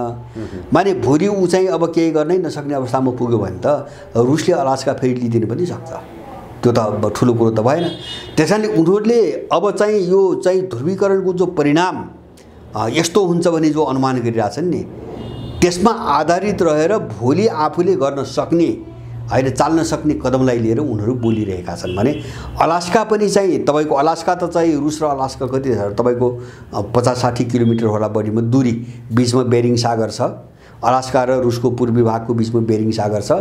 माने भोलि ऊ चाहिँ अब केही गर्नै नसक्ने अवस्थामा पुग्यो भने त रुसले अलास्का फेरि लिदिन पनि सक्छ, त्यो त ठुलो कुरो त भएन। त्यसैले उनीहरूले अब चाहिँ यो चाहिँ ध्रुवीकरणको जो परिणाम यस्तो हुन्छ भने जो अनुमान गरिरहेछन् नि त्यसमा आधारित रहेर भोलि आफूले गर्न सक्ने हैन चाल्न सक्ने कदमलाई लिएर उनीहरू बोलिरहेका छन्। भने अलास्का पनि चाहिँ तपाईँको अलास्का त चाहिँ रुस र अलास्का कति तपाईँको 50-60 किलोमिटर होला बढीमा दूरी बिचमा बेरिङ सागर छ। अलास्का र रुसको पूर्वी भागको बिचमा बेरिङ सागर छ।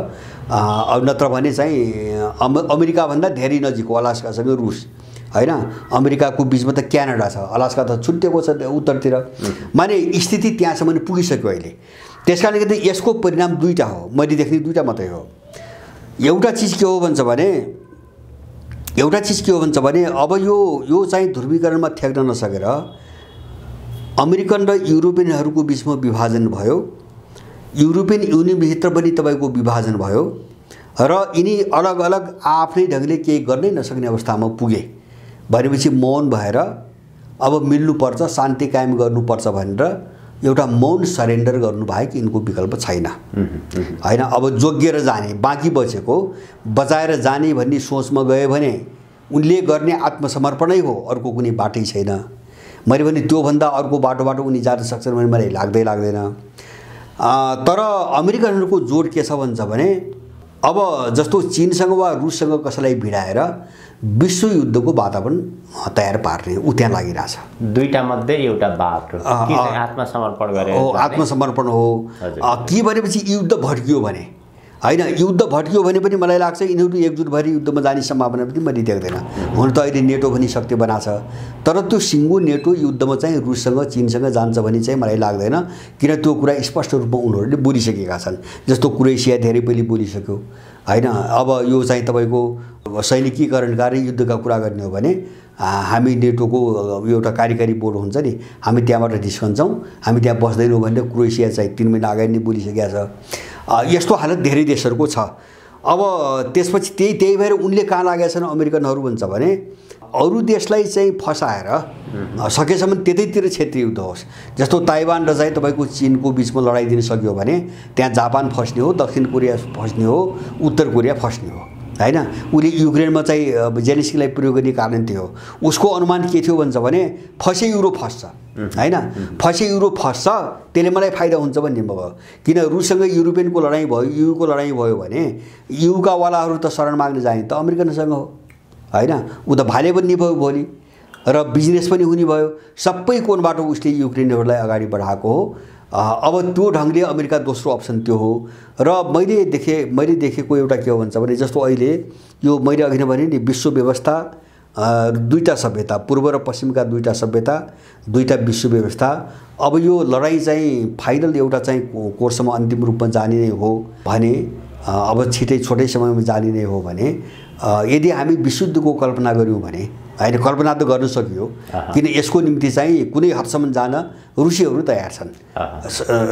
अब नत्र भने चाहिँ अमेरिकाभन्दा धेरै नजिक हो अलास्कासँग रुस हैन। अमेरिकाको बिचमा त क्यानाडा छ, अलास्का त छुट्टिएको छ उत्तरतिर। माने स्थिति त्यहाँसम्म पुगिसक्यो अहिले। त्यसकारणले गर्दा यसको परिणाम दुईटा हो, मैले देख्ने दुईटा मात्रै हो। एउटा चिज के हो भन्छ भने अब यो चाहिँ ध्रुवीकरणमा ठेक्न नसकेर अमेरिकन र युरोपियनहरूको बिचमा विभाजन भयो, युरोपियन युनियनभित्र पनि तपाईँको विभाजन भयो र यिनी अलग अलग आफ्नै ढङ्गले केही गर्नै नसक्ने अवस्थामा पुगे भनेपछि मौन भएर अब मिल्नुपर्छ, शान्ति कायम गर्नुपर्छ भनेर एउटा मौन सरेन्डर गर्नु बाहेक यिनको विकल्प छैन हैन। अब जोगिएर जाने, बाँकी बचेको बचाएर जाने भन्ने सोचमा गयो भने उनले गर्ने आत्मसमर्पणै हो, अर्को कुनै बाटै छैन। मैले भने त्योभन्दा अर्को बाटोबाट उनी जान सक्छन् भने मलाई लाग्दैन। तर अमेरिकनहरूको जोड के छ भन्छ भने अब जस्तो चीनसँग वा रुससँग कसैलाई भिडाएर विश्वयुद्धको वातावरण तयार पार्ने उ त्यहाँ लागिरहेछ। दुईटा मध्ये एउटा बाटो के चाहिँ आत्मसमर्पण गरे हो, आत्मसमर्पण हो। के भनेपछि युद्ध भड्कियो भने हैन, युद्ध भड्कियो भने पनि मलाई लाग्छ यिनीहरू एकजुट भएर युद्धमा जाने सम्भावना पनि मैले देख्दैन। हुन त अहिले नेटो पनि शक्ति बनाछ, तर त्यो सिङ्गो नेटो युद्धमा चाहिँ रुससँग चीनसँग जान्छ भने चाहिँ मलाई लाग्दैन, किन त्यो कुरा स्पष्ट रूपमा उनीहरूले बोलिसकेका छन्। जस्तो क्रोएसिया धेरै पहिले बोलिसक्यो हैन। अब यो चाहिँ तपाईको सैनिकीकरणकारी युद्धका कुरा गर्ने हो भने हामी नेटोको एउटा कार्यकारी बोर्ड हुन्छ नि, हामी त्यहाँबाट निस्कन्छौँ, हामी त्यहाँ बस्दैनौँ भनेर क्रोएसिया चाहिँ 3 महिना अगाडि नै बोलिसकेका छ। यस्तो हालत धेरै देशहरूको छ। अब त्यसपछि त्यही भएर उनले कहाँ लागेका छन् अमेरिकनहरू भन्छ भने अरू देशलाई चाहिँ फसाएर सकेसम्म त्यतैतिर क्षेत्रीय युद्ध होस्। जस्तो ताइवान र चाहिँ तपाईँको चीनको बिचमा लडाइँ दिन सक्यो भने त्यहाँ जापान फस्ने हो, दक्षिण कोरिया फस्ने हो, उत्तर कोरिया फस्ने हो हैन। उसले युक्रेनमा चाहिँ जेलेन्स्कीलाई प्रयोग गर्ने कारण त्यो हो। उसको अनुमान के थियो भन्छ भने फसे युरोप फस्छ हैन, फसे युरोप फस्छ त्यसले मलाई फाइदा हुन्छ भन्ने भयो। किन रुससँग युरोपियनको लडाइँ भयो, युको लडाइँ भयो भने युका वालाहरू त शरण माग्न जाने त अमेरिकनसँग हो हैन। उ त भाले बन्ने भयो भोलि र बिजनेस पनि हुने भयो। सबै कोणबाट उसले युक्रेनीहरूलाई अगाडि बढाएको हो। अब त्यो ढङ्गले अमेरिका दोस्रो अप्सन त्यो हो। र मैले देखेको एउटा के हो भन्छ भने जस्तो अहिले यो मैले अघि नै भने नि विश्व व्यवस्था, दुईटा सभ्यता, पूर्व र पश्चिमका दुईटा सभ्यता, दुईटा विश्व व्यवस्था, अब यो लडाइँ चाहिँ फाइनल एउटा चाहिँ कोर्समा अन्तिम रूपमा जाने नै हो भने, अब छिटै छोटै समयमा जाने नै हो भने, यदि हामी विशुद्धको कल्पना गऱ्यौँ भने हैन, कल्पना त गर्न सकियो, किन यसको निम्ति चाहिँ कुनै हदसम्म जान रुसीहरू तयार छन्।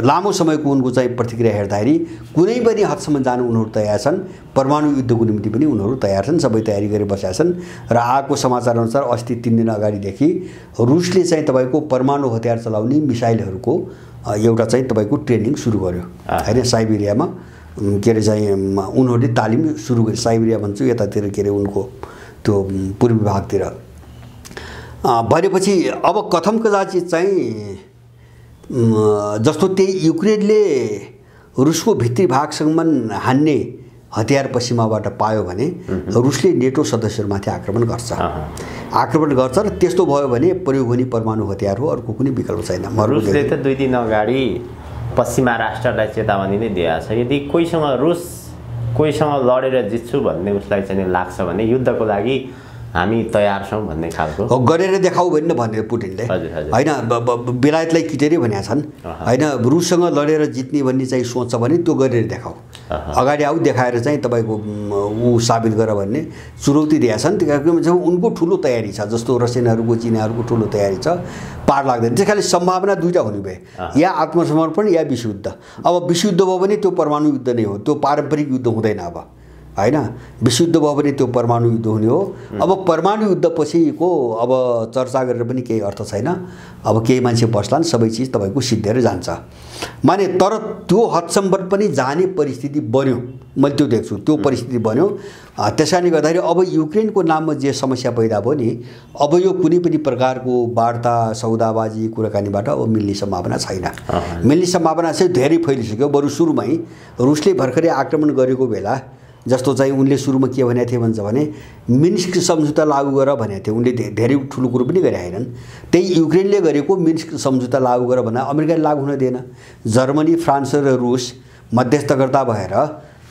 लामो समयको उनको चाहिँ प्रतिक्रिया हेर्दाखेरि कुनै पनि हदसम्म जान उनीहरू तयार छन्। परमाणु युद्धको निम्ति पनि उनीहरू तयार छन्, सबै तयारी गरेर बसेका छन्। र आएको समाचार अनुसार अस्ति 3 दिन अगाडिदेखि रुसले चाहिँ तपाईँको परमाणु हतियार चलाउने मिसाइलहरूको एउटा चाहिँ तपाईँको ट्रेनिङ सुरु गर्यो हैन। साइबेरियामा के अरे चाहिँ उनीहरूले तालिम सुरु गरे। साइबेरिया भन्छु यतातिर के अरे उनको त्यो पूर्वी भागतिर। भनेपछि अब कथम कदाचित चाहिँ जस्तो त्यही युक्रेनले रुसको भित्री भागसम्म हान्ने हतियार पश्चिमाबाट पायो भने रुसले नेटो सदस्यहरूमाथि आक्रमण गर्छ। र त्यस्तो भयो भने प्रयोग हुने परमाणु हतियार हो, अर्को कुनै विकल्प छैन। रुसले त 2 दिन अगाडि पश्चिमा राष्ट्रलाई चेतावनी नै दिएको छ, यदि कोहीसँग लडेर जित्छु भन्ने उसलाई चाहिँ लाग्छ भने युद्धको लागि हामी तयार छौँ भन्ने खालको गरेर देखाऊ भन्ने पुटिनले हैन। बेलायतलाई किटेरै भनेका छन् हैन, रुससँग लडेर जित्ने भन्ने चाहिँ सोच छ भने त्यो गरेर देखाऊ, अगाडि आऊ, देखाएर चाहिँ तपाईँको ऊ साबित गर भन्ने चुनौती दिएका छन्। त्यो उनको ठुलो तयारी छ, जस्तो रसियनहरूको चिनाहरूको ठुलो तयारी छ, पार लाग्दैन। त्यस कारणले सम्भावना दुईटा हुने भए, या आत्मसमर्पण या विश्वयुद्ध। अब विश्वयुद्ध भयो भने त्यो परमाणु युद्ध नै हो, त्यो पारम्परिक युद्ध हुँदैन अब हैन। विश्वयुद्ध भयो भने त्यो परमाणु युद्ध हुने हो। अब परमाणु युद्ध पछिको अब चर्चा गरेर पनि केही अर्थ छैन। अब केही मान्छे बस्लान्, सबै चिज तपाईँको सिद्धिएर जान्छ माने। तर त्यो हदसम्म पनि जाने परिस्थिति बन्यो, मैले त्यो देख्छु, त्यो परिस्थिति बन्यो। त्यसैले गर्दाखेरि अब युक्रेनको नाममा जे समस्या पैदा भयो नि, अब यो कुनै पनि प्रकारको वार्ता सौदाबाजी कुराकानीबाट अब मिल्ने सम्भावना छैन। मिल्ने सम्भावना चाहिँ धेरै फैलिसक्यो। बरु सुरुमै रुसले भर्खरै आक्रमण गरेको बेला जस्तो चाहिँ उनले सुरुमा के भनेको थिए भन्छ भने मिन्स्क सम्झौता लागू गर भनेको थिए। उनले धेरै ठुलो कुरो पनि गरे हैनन्। त्यही युक्रेनले गरेको मिन्स्क सम्झौता लागू गर भन्दा अमेरिकाले लागू हुन दिएन। जर्मनी, फ्रान्स र रुस मध्यस्थकर्ता भएर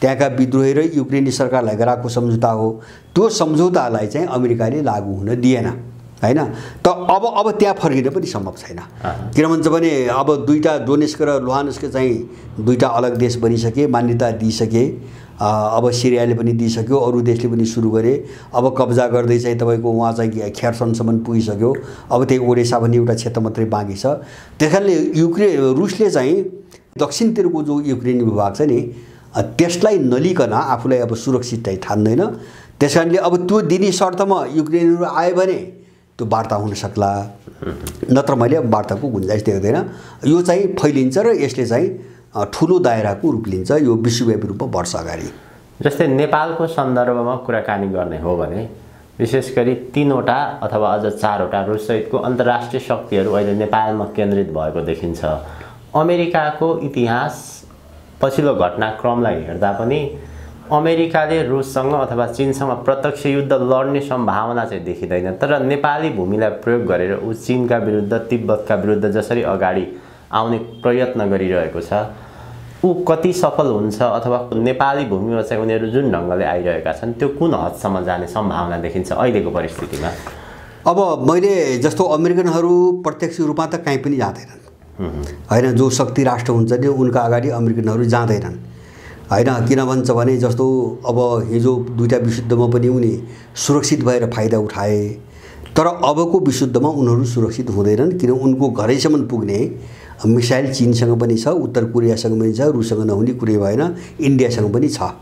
त्यहाँका विद्रोही र युक्रेनी सरकारलाई गराएको सम्झौता हो। त्यो सम्झौतालाई चाहिँ अमेरिकाले लागू हुन दिएन हैन। त अब त्यहाँ फर्किन पनि सम्भव छैन। किन भन्छ भने अब दुईटा डोनेस्क र लुहान्स्क चाहिँ दुईटा अलग देश बनिसके, मान्यता दिइसके। अब सिरियाले पनि दिइसक्यो, अरू देशले पनि सुरु गरे। अब कब्जा गर्दै चाहिँ तपाईँको वहाँ चाहिँ खेर्सनसम्म पुगिसक्यो। अब त्यही ओडेसा भन्ने एउटा क्षेत्र मात्रै बाँकी छ। त्यस कारणले रुसले चाहिँ दक्षिणतिरको जो युक्रेनी भूभाग छ नि, त्यसलाई नलिकन आफूलाई अब सुरक्षित चाहिँ ठान्दैन। त्यस कारणले अब त्यो दिने शर्तमा युक्रेनीहरू आयो भने त्यो वार्ता हुन सक्ला, नत्र मैले वार्ताको गुन्जाइस देख्दैन। यो चाहिँ फैलिन्छ र यसले चाहिँ ठुलो दायराको रूप लिन्छ, यो विश्वव्यापी रूपमा बढ्छ अगाडि। जस्तै नेपालको सन्दर्भमा कुराकानी गर्ने हो भने विशेष गरी 3वटा अथवा अझ 4वटा रुससहितको अन्तर्राष्ट्रिय शक्तिहरू अहिले नेपालमा केन्द्रित भएको देखिन्छ। अमेरिकाको इतिहास पछिल्लो घटनाक्रमलाई हेर्दा पनि अमेरिकाले रुससँग अथवा चीनसँग प्रत्यक्ष युद्ध लड्ने सम्भावना चाहिँ देखिँदैन, तर नेपाली भूमिलाई प्रयोग गरेर ऊ चीनका विरुद्ध, तिब्बतका विरुद्ध जसरी अगाडि आउने प्रयत्न गरिरहेको छ, ऊ कति सफल हुन्छ अथवा नेपाली भूमिमा चाहिँ उनीहरू जुन ढङ्गले आइरहेका छन् त्यो कुन हदसम्म जाने सम्भावना देखिन्छ अहिलेको परिस्थितिमा? अब मैले जस्तो अमेरिकनहरू प्रत्यक्ष रूपमा त कहीँ पनि जाँदैनन् हैन, जो शक्ति राष्ट्र हुन्छ नि उनका अगाडि अमेरिकनहरू जाँदैनन् हैन। किन भन्छ भने जस्तो अब हिजो 2टा विशुद्धमा पनि उनी सुरक्षित भएर फाइदा उठाए, तर अबको विशुद्धमा उनीहरू सुरक्षित हुँदैनन्, किन उनको घरैसम्म पुग्ने मिसाइल चीनसँग पनि छ, उत्तर कोरियासँग पनि छ, रुससँग नहुने कुरै भएन, इन्डियासँग पनि छ।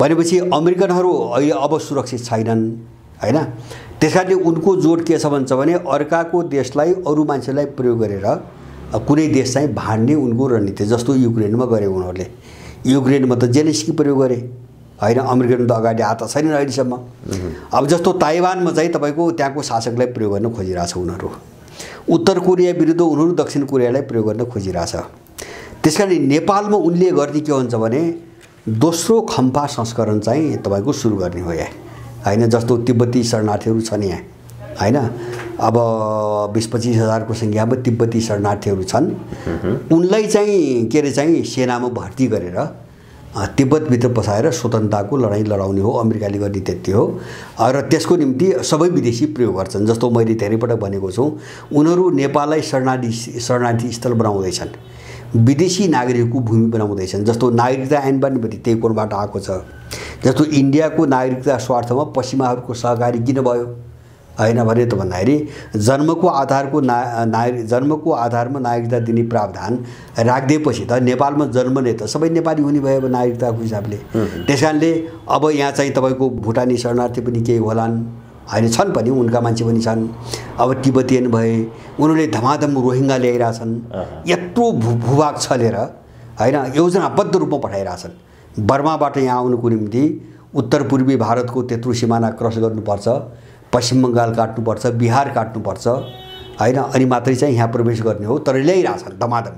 भनेपछि अमेरिकनहरू अहिले अब सुरक्षित छैनन् हैन। त्यसकारणले उनको जोड के छ भन्छ भने अर्काको देशलाई, अरू मान्छेलाई प्रयोग गरेर कुनै देश चाहिँ भाड्ने उनको रणनीति। जस्तो युक्रेनमा गरे उनीहरूले, युक्रेनमा त जेलेन्स्की प्रयोग गरे हैन, अमेरिकन त अगाडि आएका छैनन् अहिलेसम्म। अब जस्तो ताइवानमा चाहिँ तपाईँको त्यहाँको शासकलाई प्रयोग गर्न खोजिरहेछ उनीहरू, उत्तर कोरिया विरुद्ध उनीहरू दक्षिण कोरियालाई प्रयोग गर्न खोजिरहेछ। त्यसकारण नेपालमा उनले गर्ने के हुन्छ भने दोस्रो खम्पा संस्करण चाहिँ तपाईँको सुरु गर्ने हो यहाँ हैन। जस्तो तिब्बती शरणार्थीहरू छन् यहाँ हैन, अब 20-25 हजारको सङ्ख्यामा तिब्बती शरणार्थीहरू छन्, उनलाई चाहिँ के अरे चाहिँ सेनामा भर्ती गरेर तिब्बतभित्र बसाएर स्वतन्त्रताको लडाइँ लडाउने हो अमेरिकाले गर्ने, त्यति हो। र त्यसको निम्ति सबै विदेशी प्रयोग गर्छन्। जस्तो मैले धेरैपटक भनेको छु, उनीहरू नेपाललाई शरणार्थी स्थल बनाउँदैछन्, विदेशी नागरिकको भूमि बनाउँदैछन्। जस्तो नागरिकता ऐनबाट पनि त्यही कोणबाट आएको छ। जस्तो इन्डियाको नागरिकता स्वार्थमा पश्चिमाहरूको सहकारी किन भयो हैन भने त भन्दाखेरि जन्मको आधारमा नागरिकता दिने प्रावधान राखिदिएपछि त नेपालमा जन्मने त सबै नेपाली हुने भयो नागरिकताको हिसाबले। त्यसकारणले अब यहाँ चाहिँ तपाईँको भुटानी शरणार्थी पनि केही होलान् हैन, छन् पनि, उनका मान्छे पनि छन्। अब तिब्बतियन भए, उनीहरूले धमाधम रोहिङ्गा ल्याइरहेछन्, यत्रो भूभाग छलेर हैन योजनाबद्ध रूपमा पठाइरहेछन्। बर्माबाट यहाँ आउनुको निम्ति उत्तर पूर्वी भारतको त्यत्रो सिमाना क्रस गर्नुपर्छ, पश्चिम बङ्गाल काट्नुपर्छ, बिहार काट्नुपर्छ हैन, अनि मात्रै चाहिँ यहाँ प्रवेश गर्ने हो, तर ल्याइरहेछन् धमाधम।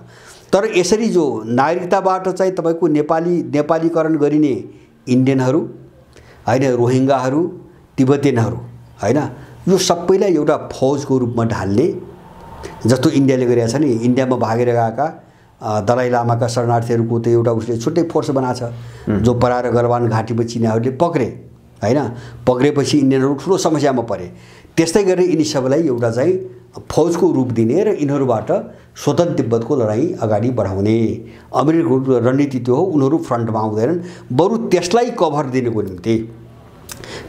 तर यसरी जो नागरिकताबाट चाहिँ तपाईँको नेपालीकरण गरिने इन्डियनहरू हैन, रोहिङ्गाहरू, तिब्बतियनहरू हैन, यो सबैलाई एउटा फौजको रूपमा ढाल्ने, जस्तो इन्डियाले गरेका छ नि, इन्डियामा भागेर गएका दलाई लामाका शरणार्थीहरूको त एउटा उसले छुट्टै फोर्स बनाएको छ, जो पराएर गलवान घाटीमा चिनियाहरूले पक्रे हैन, पक्रेपछि इन्डियनहरू ठुलो समस्यामा परे। त्यस्तै गरेर यिनी सबैलाई एउटा चाहिँ फौजको रूप दिने र यिनीहरूबाट स्वतन्त्र तिब्बतको लडाइँ अगाडि बढाउने अमेरिकाको रणनीति त्यो हो। उनीहरू फ्रन्टमा आउँदैनन्, बरु त्यसलाई कभर दिनको निम्ति,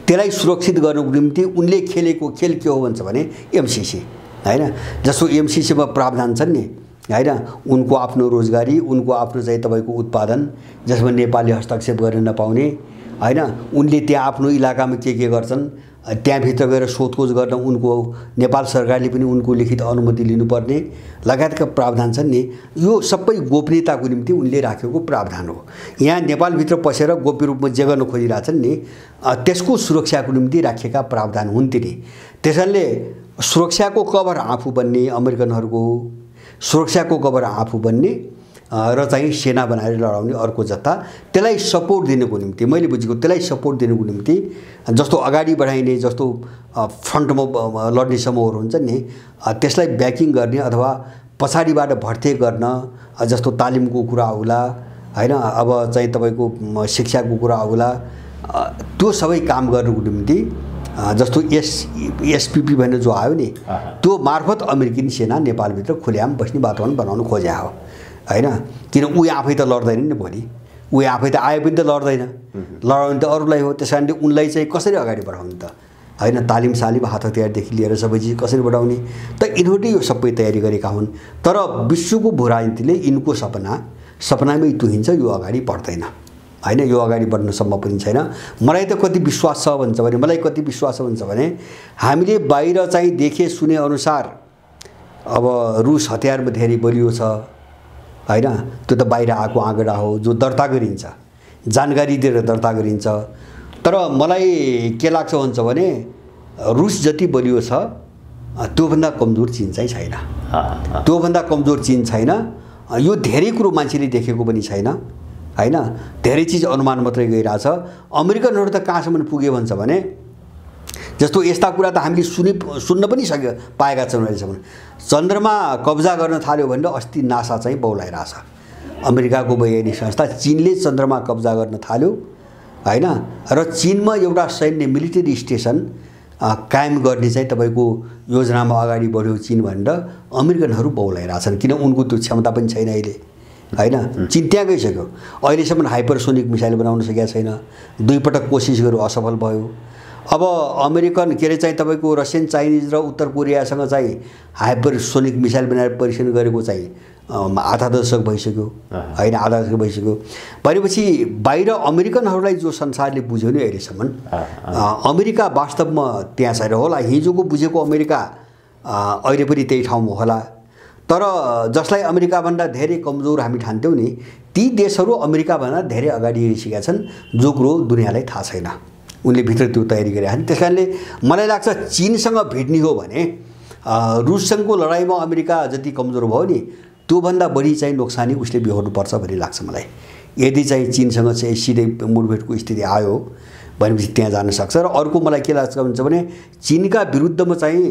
त्यसलाई सुरक्षित गर्नको निम्ति उनले खेलेको खेल के हो भन्छ भने एमसीसी हैन। जस्तो एमसीसीमा प्रावधान छन् नि हैन, उनको आफ्नो रोजगारी, उनको आफ्नो चाहिँ तपाईँको उत्पादन जसमा नेपाली हस्तक्षेप गर्न नपाउने हैन, उनले त्यहाँ आफ्नो इलाकामा के गर्छन् त्यहाँभित्र गएर सोधखोज गर्न उनको नेपाल सरकारले पनि उनको लिखित अनुमति लिनुपर्ने लगायतका प्रावधान छन् नि। यो सबै गोपनीयताको निम्ति उनले राखेको प्रावधान हो। यहाँ नेपालभित्र पसेर गोप्य रूपमा जे गर्न खोजिरहेछन् नि, त्यसको सुरक्षाको निम्ति राखेका प्रावधान हुन् तिनी। त्यसैले सुरक्षाको कभर आफू बन्ने, अमेरिकनहरूको सुरक्षाको कभर आफू बन्ने र चाहिँ सेना बनाएर लडाउने अर्को जत्था, त्यसलाई सपोर्ट दिनको निम्ति, मैले बुझेको त्यसलाई सपोर्ट दिनको निम्ति जस्तो अगाडि बढाइने, जस्तो फ्रन्टमा लड्ने समूहहरू हुन्छ नि, त्यसलाई ब्याकिङ गर्ने अथवा पछाडिबाट भर्ती गर्न, जस्तो तालिमको कुरा आउला हैन, अब चाहिँ तपाईँको शिक्षाको कुरा आउला, त्यो सबै काम गर्नको निम्ति जस्तो एसपीपी भन्ने जो आयो नि, त्यो मार्फत अमेरिकन सेना नेपालभित्र खुलेआम बस्ने वातावरण बनाउन खोज्या हो हैन। किन ऊ आफै त लड्दैन नि, भोलि ऊ आफै त आए पनि त लड्दैन, लडाउने त अरूलाई हो। त्यस कारणले उनलाई चाहिँ कसरी अगाडि बढाउने त हैन, तालिम सालिम हात हतियारदेखि लिएर सबै चिज कसरी बढाउने त यिनीहरूले यो सबै तयारी गरेका हुन्। तर विश्वको भू राजनीतिले यिनको सपनामै तुहिन्छ, यो अगाडि बढ्दैन हैन यो अगाडि बढ्न सम्भव पनि छैन। मलाई त कति विश्वास छ भन्छ भने मलाई कति विश्वास छ भन्छ भने हामीले बाहिर चाहिँ देखे सुने अनुसार अब रुस हतियारमा धेरै बलियो छ हैन, त्यो त बाहिर आएको आँकडा हो जो दर्ता गरिन्छ, जानकारी दिएर दर्ता गरिन्छ। तर मलाई के लाग्छ भन्छ भने रुस जति बलियो छ त्योभन्दा कमजोर चीन चाहिँ छैन, त्योभन्दा कमजोर चीन छैन। यो धेरै कुरो मान्छेले देखेको पनि छैन हैन, धेरै चीज अनुमान मात्रै गइरहेछ। अमेरिकनहरु त कहाँसम्म पुगे भन्छ भने जस्तो यस्ता कुरा त हामीले सुन्न पनि पाएका छौँ अहिलेसम्म। चन्द्रमा कब्जा गर्न थाल्यो भनेर अस्ति नासा चाहिँ बौलाइरहेछ, अमेरिकाको वैज्ञानिक संस्था चीनले चन्द्रमा कब्जा गर्न थाल्यो हैन, र चीनमा एउटा सैन्य मिलिटरी स्टेसन कायम गर्ने चाहिँ तपाईको योजनामा अगाडि बढ्यो चीन भनेर अमेरिकनहरु बौलाइरहेछन्, किन उनको त्यो क्षमता पनि छैन अहिले हैन। चीन त्यहाँ गइसक्यो, अहिलेसम्म हाइपरसोनिक मिसाइल बनाउन सकेका छैन, 2 पटक कोसिस गर्यो असफल भयो। अब अमेरिकन के अरे चाहिँ तपाईको रसियन चाइनिज र उत्तर कोरियासँग चाहिँ हाइपरसोनिक मिसाइल बनाएर परीक्षण गरेको चाहिँ आधा दशक भइसक्यो हैन, आधा दशक भइसक्यो। भनेपछि बाहिर अमेरिकनहरूलाई जो संसारले बुझ्यो नि अहिलेसम्म अमेरिका वास्तवमा त्यहाँ छैन होला, हिजोको बुझेको अमेरिका अहिले पनि त्यही ठाउँमा होला। तर जसलाई अमेरिका भन्दा धेरै कमजोर हामी ठान्थ्यौं नि ती देशहरू अमेरिका भन्दा धेरै अगाडि गइसकेका छन्, जो कुरो दुनियाँलाई थाहा छैन, उनले भित्र त्यो तयारी गरेका छन्। त्यसकारणले मलाई लाग्छ चीनसँग भिड्ने हो भने रुससँगको लडाईँमा अमेरिका जति कमजोर भयो नि त्योभन्दा बढी चाहिँ नोक्सानी उसले बिहोर्नुपर्छ भन्ने लाग्छ मलाई। यदि चाहिँ चीनसँग चाहिँ सिधै मुठभेडको स्थिति आयो भनेपछि त्यहाँ जान सक्छ। र अर्को मलाई के लाग्छ भन्छ भने चीनका विरुद्धमा चाहिँ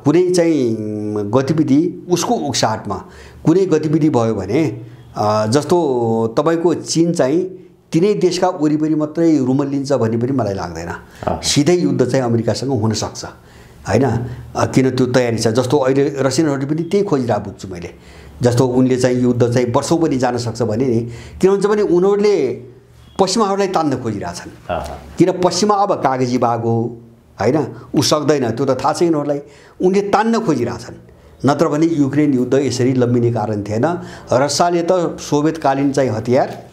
कुनै चाहिँ गतिविधि उसको उक्साहटमा कुनै गतिविधि भयो भने जस्तो तपाईको चीन चाहिँ तिनै देशका वरिपरि मात्रै रुमल्लिन्छ भन्ने पनि मलाई लाग्दैन। सिधै युद्ध चाहिँ अमेरिकासँग हुन सक्छ हैन, किन त्यो तयारी छ। जस्तो अहिले रसियनहरुले पनि त्यही खोजिरहेको बुझ्छु मैले, जस्तो उनले चाहिँ युद्ध चाहिँ वर्षौं पनि जान सक्छ भने नि, किन भन्छ भने उनीहरुले पश्चिमाहरुलाई तान्न खोजिरहेछन्, किन पश्चिमा अब कागजी बाग हो हैन, उ सक्दैन त्यो त थाहा छ उनीहरुलाई, उनले तान्न खोजिरहेछन्। नत्र भने युक्रेन युद्ध यसरी लम्बिने कारण थिएन। रसियाले त सोभियतकालीन चाहिँ हतियार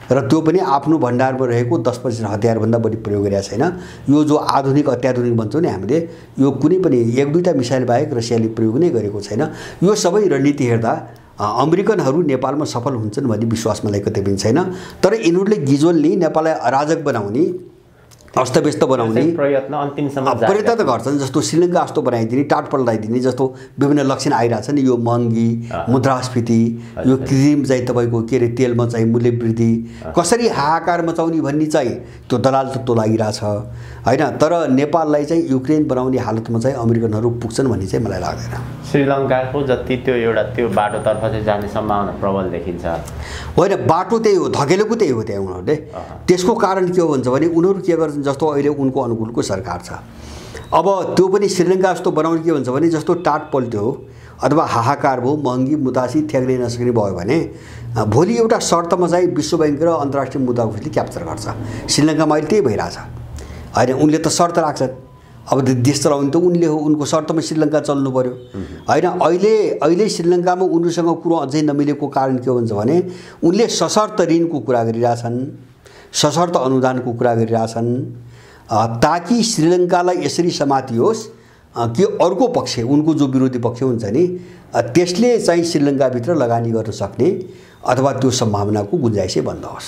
र त्यो पनि आफ्नो भण्डारमा रहेको 10% हतियारभन्दा बढी प्रयोग गरेका छैन। यो जो आधुनिक अत्याधुनिक भन्छौँ नि हामीले, यो कुनै पनि 1-2टा मिसाइल बाहेक रसियाले प्रयोग नै गरेको छैन। यो सबै रणनीति हेर्दा अमेरिकनहरू नेपालमा सफल हुन्छन् भन्ने विश्वास मलाई कतै पनि छैन। तर यिनीहरूले गिजोल्ने नेपाललाई अराजक बनाउने, अस्तव्यस्त बनाउने प्रयत्न अन्तिमसम्म प्रयत्न त गर्छन्। जस्तो श्रीलङ्का जस्तो बनाइदिने, टाट पल्टाइदिने, जस्तो विभिन्न लक्षण आइरहेछन्। यो महँगी, मुद्रास्फीति, यो कृत्रिम चाहिँ तपाईको के अरे तेलमा चाहिँ मूल्य वृद्धि कसरी हाहाकार मचाउने भन्ने चाहिँ त्यो दलाल तत्त्व लागिरहेछ हैन। तर नेपाललाई चाहिँ युक्रेन बनाउने हालतमा चाहिँ अमेरिकनहरू पुग्छन् भन्ने चाहिँ मलाई लाग्दैन। श्रीलङ्काको जति त्यो एउटा त्यो बाटोतर्फ चाहिँ जाने सम्भावना प्रबल देखिन्छ। होइन, बाटो त्यही हो, धकेलेको त्यही हो त्यहाँ उनीहरूले। त्यसको कारण के हो भन्छ भने उनीहरू के गर्छन्, जस्तो अहिले उनको अनुकूलको सरकार छ, अब त्यो पनि श्रीलङ्का जस्तो बनाउने के भन्छ भने जस्तो टाट पल्ट्यो अथवा हाहाकार भयो, महँगी मुद्रासी ठेक्नै नसक्ने भयो भने भोलि एउटा शर्तमा चाहिँ विश्व बैंक र अन्तर्राष्ट्रिय मुद्रा कोषले क्याप्चर गर्छ। श्रीलङ्कामा अहिले त्यही भइरहेछ हैन, उनले त शर्त राख्छन्। अब देश चलाउने त उनले हो, उनको शर्तमा श्रीलङ्का चल्नु पर्यो हैन। अहिले श्रीलङ्कामा उनीसँग कुरो अझै नमिलेको कारण के भन्छ भने उनले सशर्त ऋणको कुरा गरिरहेछन्, सशर्त अनुदानको कुरा गरिरहेछन्, ताकि श्रीलङ्कालाई यसरी समातियोस् कि अर्को पक्ष, उनको जो विरोधी पक्ष हुन्छ नि, त्यसले चाहिँ श्रीलङ्काभित्र लगानी गर्न सक्ने अथवा त्यो सम्भावनाको गुन्जाइसै बन्द होस्।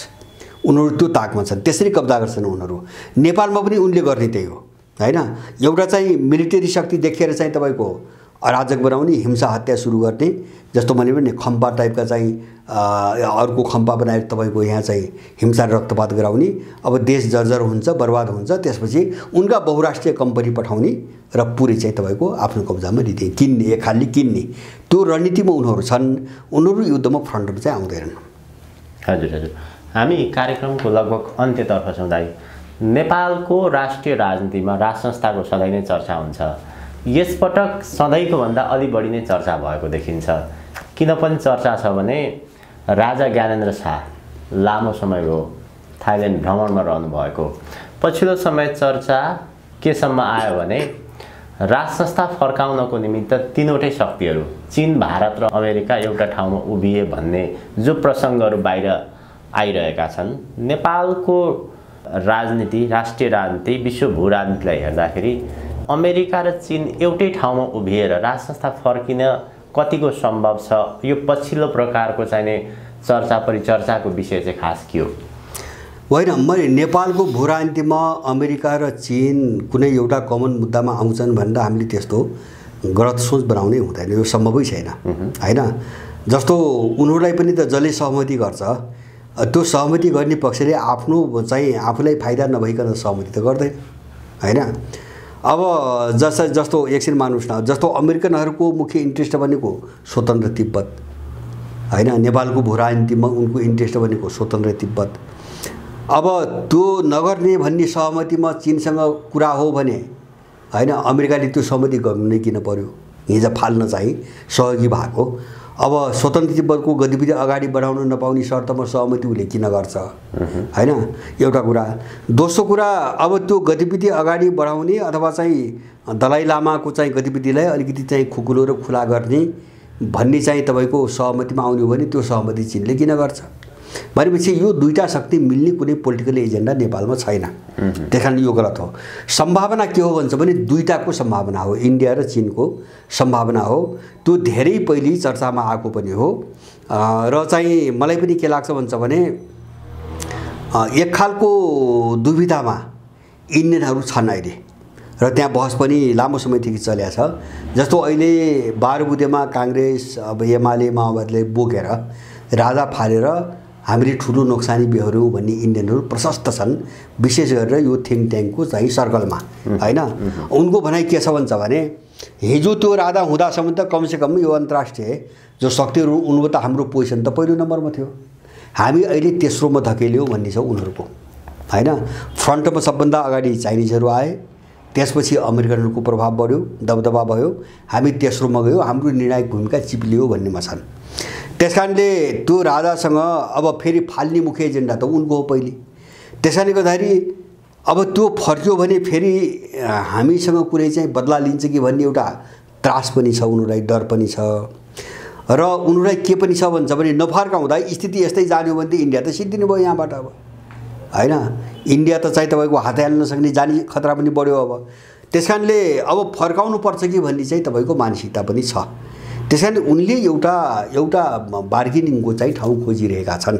उनीहरू त्यो ताकमा छन्, त्यसरी कब्जा गर्छन् उनीहरू। नेपालमा पनि उनले गर्ने त्यही हो हैन। एउटा चाहिँ मिलिटरी शक्ति देखेर चाहिँ तपाईको अराजक बनाउने, हिंसा हत्या सुरु गर्ने, जस्तो भने पनि खम्पा टाइपका चाहिँ अर्को खम्पा बनाएर तपाईको यहाँ चाहिँ हिंसा रक्तपात गराउने। अब देश जर्जर हुन्छ, बर्बाद हुन्छ, त्यसपछि उनका बहुराष्ट्रिय कम्पनी पठाउने र पुरै चाहिँ तपाईको आफ्नो कब्जामा लिने, किन्ने, खाली किन्ने, त्यो रणनीतिमा उनीहरू छन्। उनीहरू युद्धमा फ्रन्टमा चाहिँ आउँदैनन्। हजुर हजुर, हामी कार्यक्रमको लगभग अन्त्यतर्फ छौँ दाइ। नेपालको राष्ट्रिय राजनीतिमा राज संस्थाको सधैँ नै चर्चा हुन्छ। यसपटक सधैँको भन्दा अलि बढी नै चर्चा भएको देखिन्छ। किन पनि चर्चा छ भने राजा ज्ञानेन्द्र शाह लामो समय हो थाइल्यान्ड भ्रमणमा रहनुभएको। पछिल्लो समय चर्चा केसम्म आयो भने राज संस्था फर्काउनको निमित्त तीनवटै शक्तिहरू चीन, भारत र अमेरिका एउटा ठाउँमा उभिए भन्ने जो प्रसङ्गहरू बाहिर आइरहेका छन्। नेपालको राजनीति, राष्ट्रिय राजनीति, विश्व भू राजनीतिलाई हेर्दाखेरि अमेरिका र चीन एउटै ठाउँमा उभिएर राज संस्था फर्किन कतिको सम्भव छ? यो पछिल्लो प्रकारको चाहिने चर्चा परिचर्चाको विषय चाहिँ खास के हो? होइन, मैले नेपालको भू राजनीतिमा अमेरिका र चीन कुनै एउटा कमन मुद्दामा आउँछन् भनेर हामीले त्यस्तो गलत सोच बनाउनै हुँदैन, यो सम्भवै छैन होइन। जस्तो उनीहरूलाई पनि त जसले सहमति गर्छ त्यो सहमति गर्ने पक्षले आफ्नो चाहिँ आफूलाई फाइदा नभइकन सहमति त गर्दैन होइन। अब जस्तो एकछिन मान्नुहोस् न, जस्तो अमेरिकनहरूको मुख्य इन्ट्रेस्ट भनेको स्वतन्त्र तिब्बत होइन, नेपालको भू राजनीतिमा उनको इन्ट्रेस्ट भनेको स्वतन्त्र तिब्बत। अब त्यो नगर्ने भन्ने सहमतिमा चीनसँग कुरा हो भने होइन, अमेरिकाले त्यो सहमति गर्नु नै किन पर्यो? हिजो फाल्न चाहिँ सहयोगी भएको। अब स्वतन्त्र तिब्बतको गतिविधि अगाडि बढाउन नपाउने शर्तमा सहमति उसले किन गर्छ होइन, एउटा कुरा। दोस्रो कुरा, अब त्यो गतिविधि अगाडि बढाउने अथवा चाहिँ दलाई लामाको चाहिँ गतिविधिलाई अलिकति चाहिँ खुकुलो र खुला गर्ने भन्ने चाहिँ तपाईँको सहमतिमा आउने हो भने त्यो सहमति चीनले किन गर्छ भनेपछि यो दुईटा शक्ति मिल्ने कुनै पोलिटिकल एजेन्डा नेपालमा छैन। त्यस कारण यो गलत हो। सम्भावना के हो भन्छ भने दुईटाको सम्भावना हो, इन्डिया र चीनको सम्भावना हो। त्यो धेरै पहिले चर्चामा आएको पनि हो र चाहिँ मलाई पनि के लाग्छ भन्छ भने एक खालको दुविधामा इन्डियनहरू छन् अहिले र त्यहाँ बहस पनि लामो समयदेखि चलेको छ। जस्तो अहिले 12 बुधेमा काङ्ग्रेस अब एमाले माओवादीले बोकेर राजा फालेर हामीले ठुलो नोक्सानी बेहोऱ्यौँ भन्ने इन्डियनहरू प्रशस्त छन्, विशेष गरेर यो थिङ्क ट्याङ्कको चाहिँ सर्कलमा होइन। उनको भनाइ के छ भन्छ भने हिजो त्यो राजा हुँदासम्म त कमसेकम यो अन्तर्राष्ट्रिय जो शक्तिहरू उनको त हाम्रो पोजिसन त पहिलो नम्बरमा थियो, हामी अहिले तेस्रोमा धकेल्यौँ भन्ने छ उनीहरूको होइन। फ्रन्टमा सबभन्दा अगाडि चाइनिजहरू आए, त्यसपछि अमेरिकनहरूको प्रभाव बढ्यो, दबदबा भयो, हामी तेस्रोमा गयो, हाम्रो निर्णायक भूमिका चिप्लियो भन्नेमा छन्। त्यस कारणले त्यो राजासँग अब फेरि फाल्ने मुख्य एजेन्डा त उनको हो पहिले। त्यस कारणले गर्दाखेरि अब त्यो फर्क्यो भने फेरि हामीसँग कुनै चाहिँ बदला लिन्छ कि भन्ने एउटा त्रास पनि छ उनीहरूलाई, डर पनि छ र उनीहरूलाई के पनि छ भन्छ भने नफर्काउँदा स्थिति यस्तै जान्यो भने त इन्डिया त सिद्धिनु भयो यहाँबाट अब होइन। इन्डिया त चाहिँ तपाईँको हात हाल्न नसक्ने जाने खतरा पनि बढ्यो अब। त्यस कारणले अब फर्काउनु पर्छ कि भन्ने चाहिँ तपाईँको मानसिकता पनि छ। त्यस कारण उनले एउटा बार्गेनिङको चाहिँ ठाउँ खोजिरहेका छन्।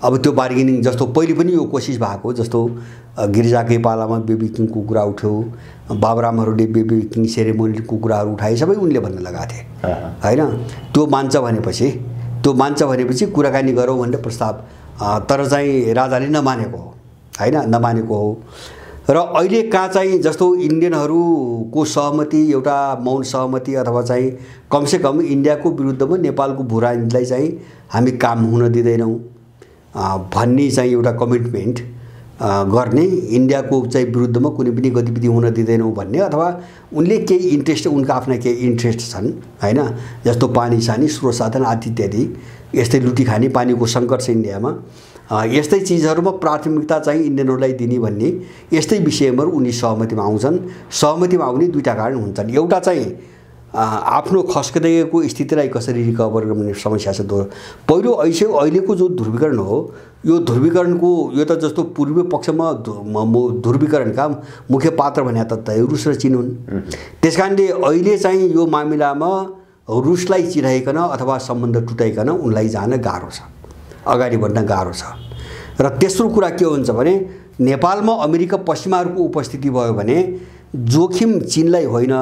अब त्यो बार्गेनिङ जस्तो पहिले पनि यो कोसिस भएको, जस्तो गिरिजाकै पालामा बेबी किङको कुरा उठ्यो, बाबुरामहरूले बेबी किङ सेरेमोनीको कुराहरू उठाए, सबै उनले भन्न लगाएको थिए होइन। त्यो मान्छ भनेपछि कुराकानी गरौँ भन्ने प्रस्ताव, तर चाहिँ राजाले नमानेको हो होइन, नमानेको हो। र अहिले कहाँ चाहिँ जस्तो इन्डियनहरूको सहमति, एउटा मौन सहमति अथवा चाहिँ कमसेकम इन्डियाको विरुद्धमा नेपालको भू राजनीतिलाई चाहिँ हामी काम हुन दिँदैनौँ भन्ने चाहिँ एउटा कमिटमेन्ट गर्ने, इन्डियाको चाहिँ विरुद्धमा कुनै पनि गतिविधि हुन दिँदैनौँ भन्ने, अथवा उनले केही इन्ट्रेस्ट, उनका आफ्ना केही इन्ट्रेस्ट छन् होइन, जस्तो पानी सानी स्रोत साधन आदि इत्यादि, यस्तै लुटी खाने पानीको सङ्कट छ इन्डियामा, यस्तै चिजहरूमा प्राथमिकता चाहिँ इन्डियनहरूलाई दिने भन्ने यस्तै विषयमा उनी सहमतिमा आउँछन्। सहमतिमा आउने दुईटा कारण हुन्छन्। एउटा चाहिँ आफ्नो खस्किँदैको स्थितिलाई कसरी रिकभर गर्ने समस्या छ। पहिलो अहिलेको जो ध्रुवीकरण हो, यो ध्रुवीकरणको यो त जस्तो पूर्वीय पक्षमा ध्रुवीकरणका मुख्य पात्र भने त रुस र चीन हुन्। त्यस कारणले अहिले चाहिँ यो मामिलामा रुसलाई चिराइकन अथवा सम्बन्ध टुटाइकन उनलाई जान गाह्रो छ, अगाडि बढ्न गाह्रो छ। र तेस्रो कुरा के हुन्छ भने नेपालमा अमेरिका पश्चिमाहरूको उपस्थिति भयो भने जोखिम चीनलाई होइन,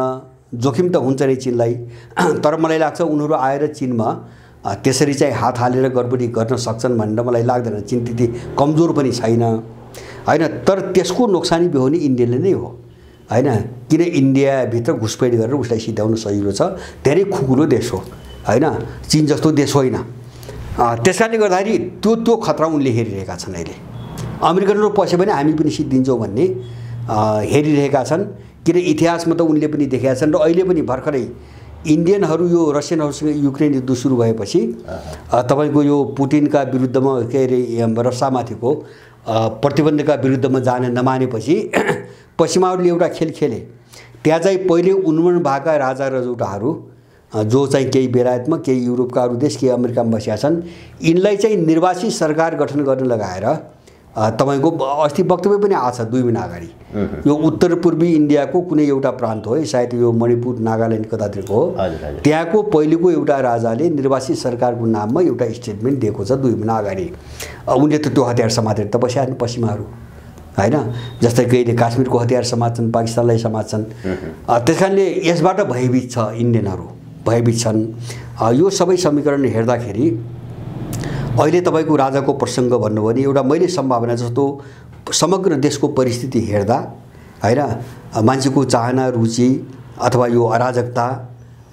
जोखिम त हुन्छ नै चीनलाई, तर मलाई लाग्छ उनीहरू आएर चीनमा त्यसरी चाहिँ हात हालेर गडबडी गर्न सक्छन् भनेर मलाई लाग्दैन। चीन त्यति कमजोर पनि छैन होइन, तर त्यसको नोक्सानी बेहोर्ने इन्डियाले नै हो होइन, किन इन्डियाभित्र घुसपैठ गरेर उसलाई सिध्याउन सजिलो छ। धेरै खुकुलो देश हो होइन, चीन जस्तो देश होइन। त्यस कारणले गर्दाखेरि त्यो खतरा उनले हेरिरहेका छन्। अहिले अमेरिकनहरू पस्यो भने हामी पनि सिद्धिन्छौँ भन्ने हेरिरहेका छन्, किन इतिहासमा त उनले पनि देखेका छन्। र अहिले पनि भर्खरै इन्डियनहरू यो रसियनहरूसँग युक्रेन युद्ध सुरु भएपछि तपाईँको यो पुटिनका विरुद्धमा के अरे रसियामाथिको प्रतिबन्धका विरुद्धमा जान नमानेपछि पश्चिमाहरूले एउटा खेल खेले। त्यहाँ चाहिँ पहिले उन्मूलन भएका राजा रजौटाहरू जो चाहिँ केही बेलायतमा, केही युरोपका अरू देश, केही अमेरिकामा बसेका छन्, यिनलाई चाहिँ निर्वाचित सरकार गठन गर्न लगाएर तपाईको अस्ति वक्तव्य पनि आछ 2 महिना अगाडि। यो उत्तर पूर्वी इन्डियाको कुनै एउटा प्रान्त हो, सायद यो मणिपुर नागाल्यान्ड कतातिरको हो, त्यहाँको पहिलेको एउटा राजाले निर्वाचित सरकारको नाममा एउटा स्टेटमेन्ट दिएको छ 2 महिना अगाडि। उनले त त्यो हतियार समातेर त बस्या पश्चिमाहरू हैन, जस्तै कहिले काश्मीरको हतियार समात्छन्, पाकिस्तानलाई समात्छन्। त्यसकारणले यसबाट भयभीत छ, इन्डियनहरू भयभीत छन्। यो सबै समीकरण हेर्दाखेरि अहिले तपाईको राजाको प्रसङ्ग भन्नु भने एउटा मैले सम्भावना जस्तो समग्र देशको परिस्थिति हेर्दा हैन, मान्छेको चाहना, रुचि अथवा यो अराजकता,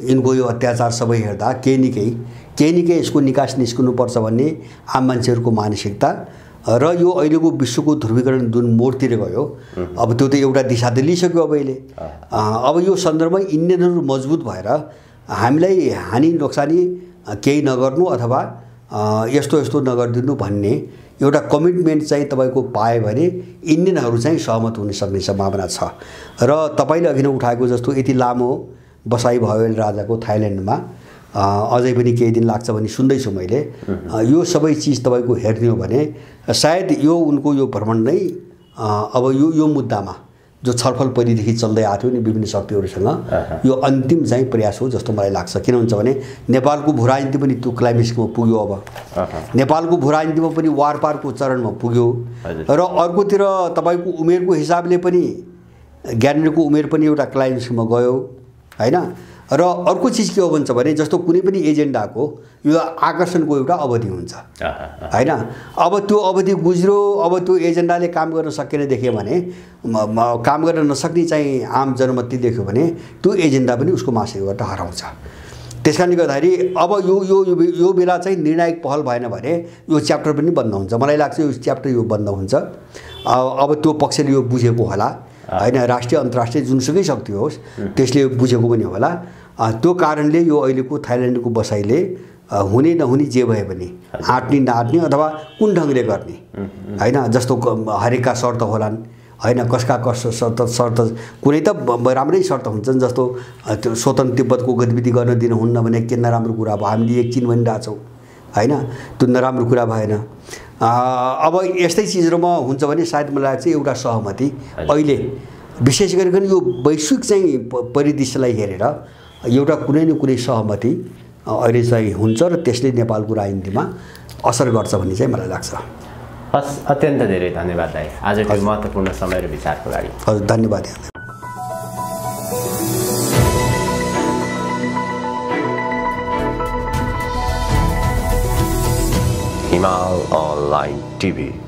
यिनको यो अत्याचार सबै हेर्दा केही न केही यसको निकास निस्कनुपर्छ भन्ने आम मान्छेहरूको मानसिकता र यो अहिलेको विश्वको ध्रुवीकरण जुन मोडतिर गयो, अब त्यो त एउटा दिशा त लिइसक्यो अब यो सन्दर्भमा इन्डियनहरू मजबुत भएर हामीलाई हानि नोक्सानी केही नगर्नु अथवा यस्तो नगरिदिनु भन्ने एउटा कमिटमेन्ट चाहिँ तपाईको पाए भने इन्डियनहरू चाहिँ सहमत हुन सक्ने सम्भावना छ। र तपाईले अघि नै उठाएको जस्तो यति लामो बसाइ भयो राजाको थाइल्यान्डमा, अझै पनि केही दिन लाग्छ भने सुन्दैछु मैले। यो सबै चिज तपाईको हेर्ने हो भने सायद यो उनको यो भ्रमण नै अब यो मुद्दामा जो छलफल पहिलेदेखि चल्दै आएको थियो नि विभिन्न शक्तिहरूसँग, यो अन्तिम चाहिँ प्रयास हो जस्तो मलाई लाग्छ। किन हुन्छ भने नेपालको भूराजनीति पनि त्यो क्लाइमेक्समा पुग्यो। अब नेपालको भूराजनीतिमा पनि वारपारको चरणमा पुग्यो र अर्कोतिर तपाईको उमेरको हिसाबले पनि ज्ञानेन्द्रको उमेर पनि एउटा क्लाइमेक्समा गयो हैन। र अर्को चिज के हो भन्छ भने जस्तो कुनै पनि एजेन्डाको यो आकर्षणको एउटा अवधि हुन्छ हैन। अब त्यो अवधि गुज्रो, अब त्यो एजेन्डाले काम गर्न सकेन देख्यो भने, काम गर्न नसक्ने चाहिँ आम जनमतले देख्यो भने त्यो एजेन्डा पनि उसको मासिकबाट हराउँछ। त्यसकारणले गर्दाखेरि अब यो बेला चाहिँ निर्णायक पहल भएन भने यो च्याप्टर पनि बन्द हुन्छ। मलाई लाग्छ यो च्याप्टर यो बन्द हुन्छ। अब त्यो पक्षले यो बुझेको होला हैन, राष्ट्रिय अन्तर्राष्ट्रिय जुनसुकै शक्ति होस् त्यसले बुझेको पनि होला। त्यो कारणले यो अहिलेको थाइल्यान्डको बसाइले हुने नहुने जे भए पनि आँट्ने नाट्ने अथवा कुन ढङ्गले गर्ने हैन, जस्तो हरेकका शर्त होलान् हैन, कसका शर्त कुनै त राम्रै शर्त हुन्छन्। जस्तो त्यो स्वतन्त्र तिब्बतको गतिविधि गर्न दिनुहुन्न भने के नराम्रो कुरा भयो, हामीले एकछिन भनिरहेछौँ हैन, त्यो नराम्रो कुरा भएन। अब यस्तै चिजहरूमा हुन्छ भने सायद मलाई लाग्छ एउटा सहमति अहिले विशेष गरिकन यो वैश्विक चाहिँ परिदृश्यलाई हेरेर एउटा कुनै न कुनै सहमति अहिले चाहिँ हुन्छ र त्यसले नेपालको राजनीतिमा असर गर्छ भन्ने चाहिँ मलाई लाग्छ। हस्, अत्यन्त धेरै धन्यवाद दाइ आजको महत्त्वपूर्ण समय र विचारको लागि। हजुर, धन्यवाद। हिमाल अनलाइन टिभी।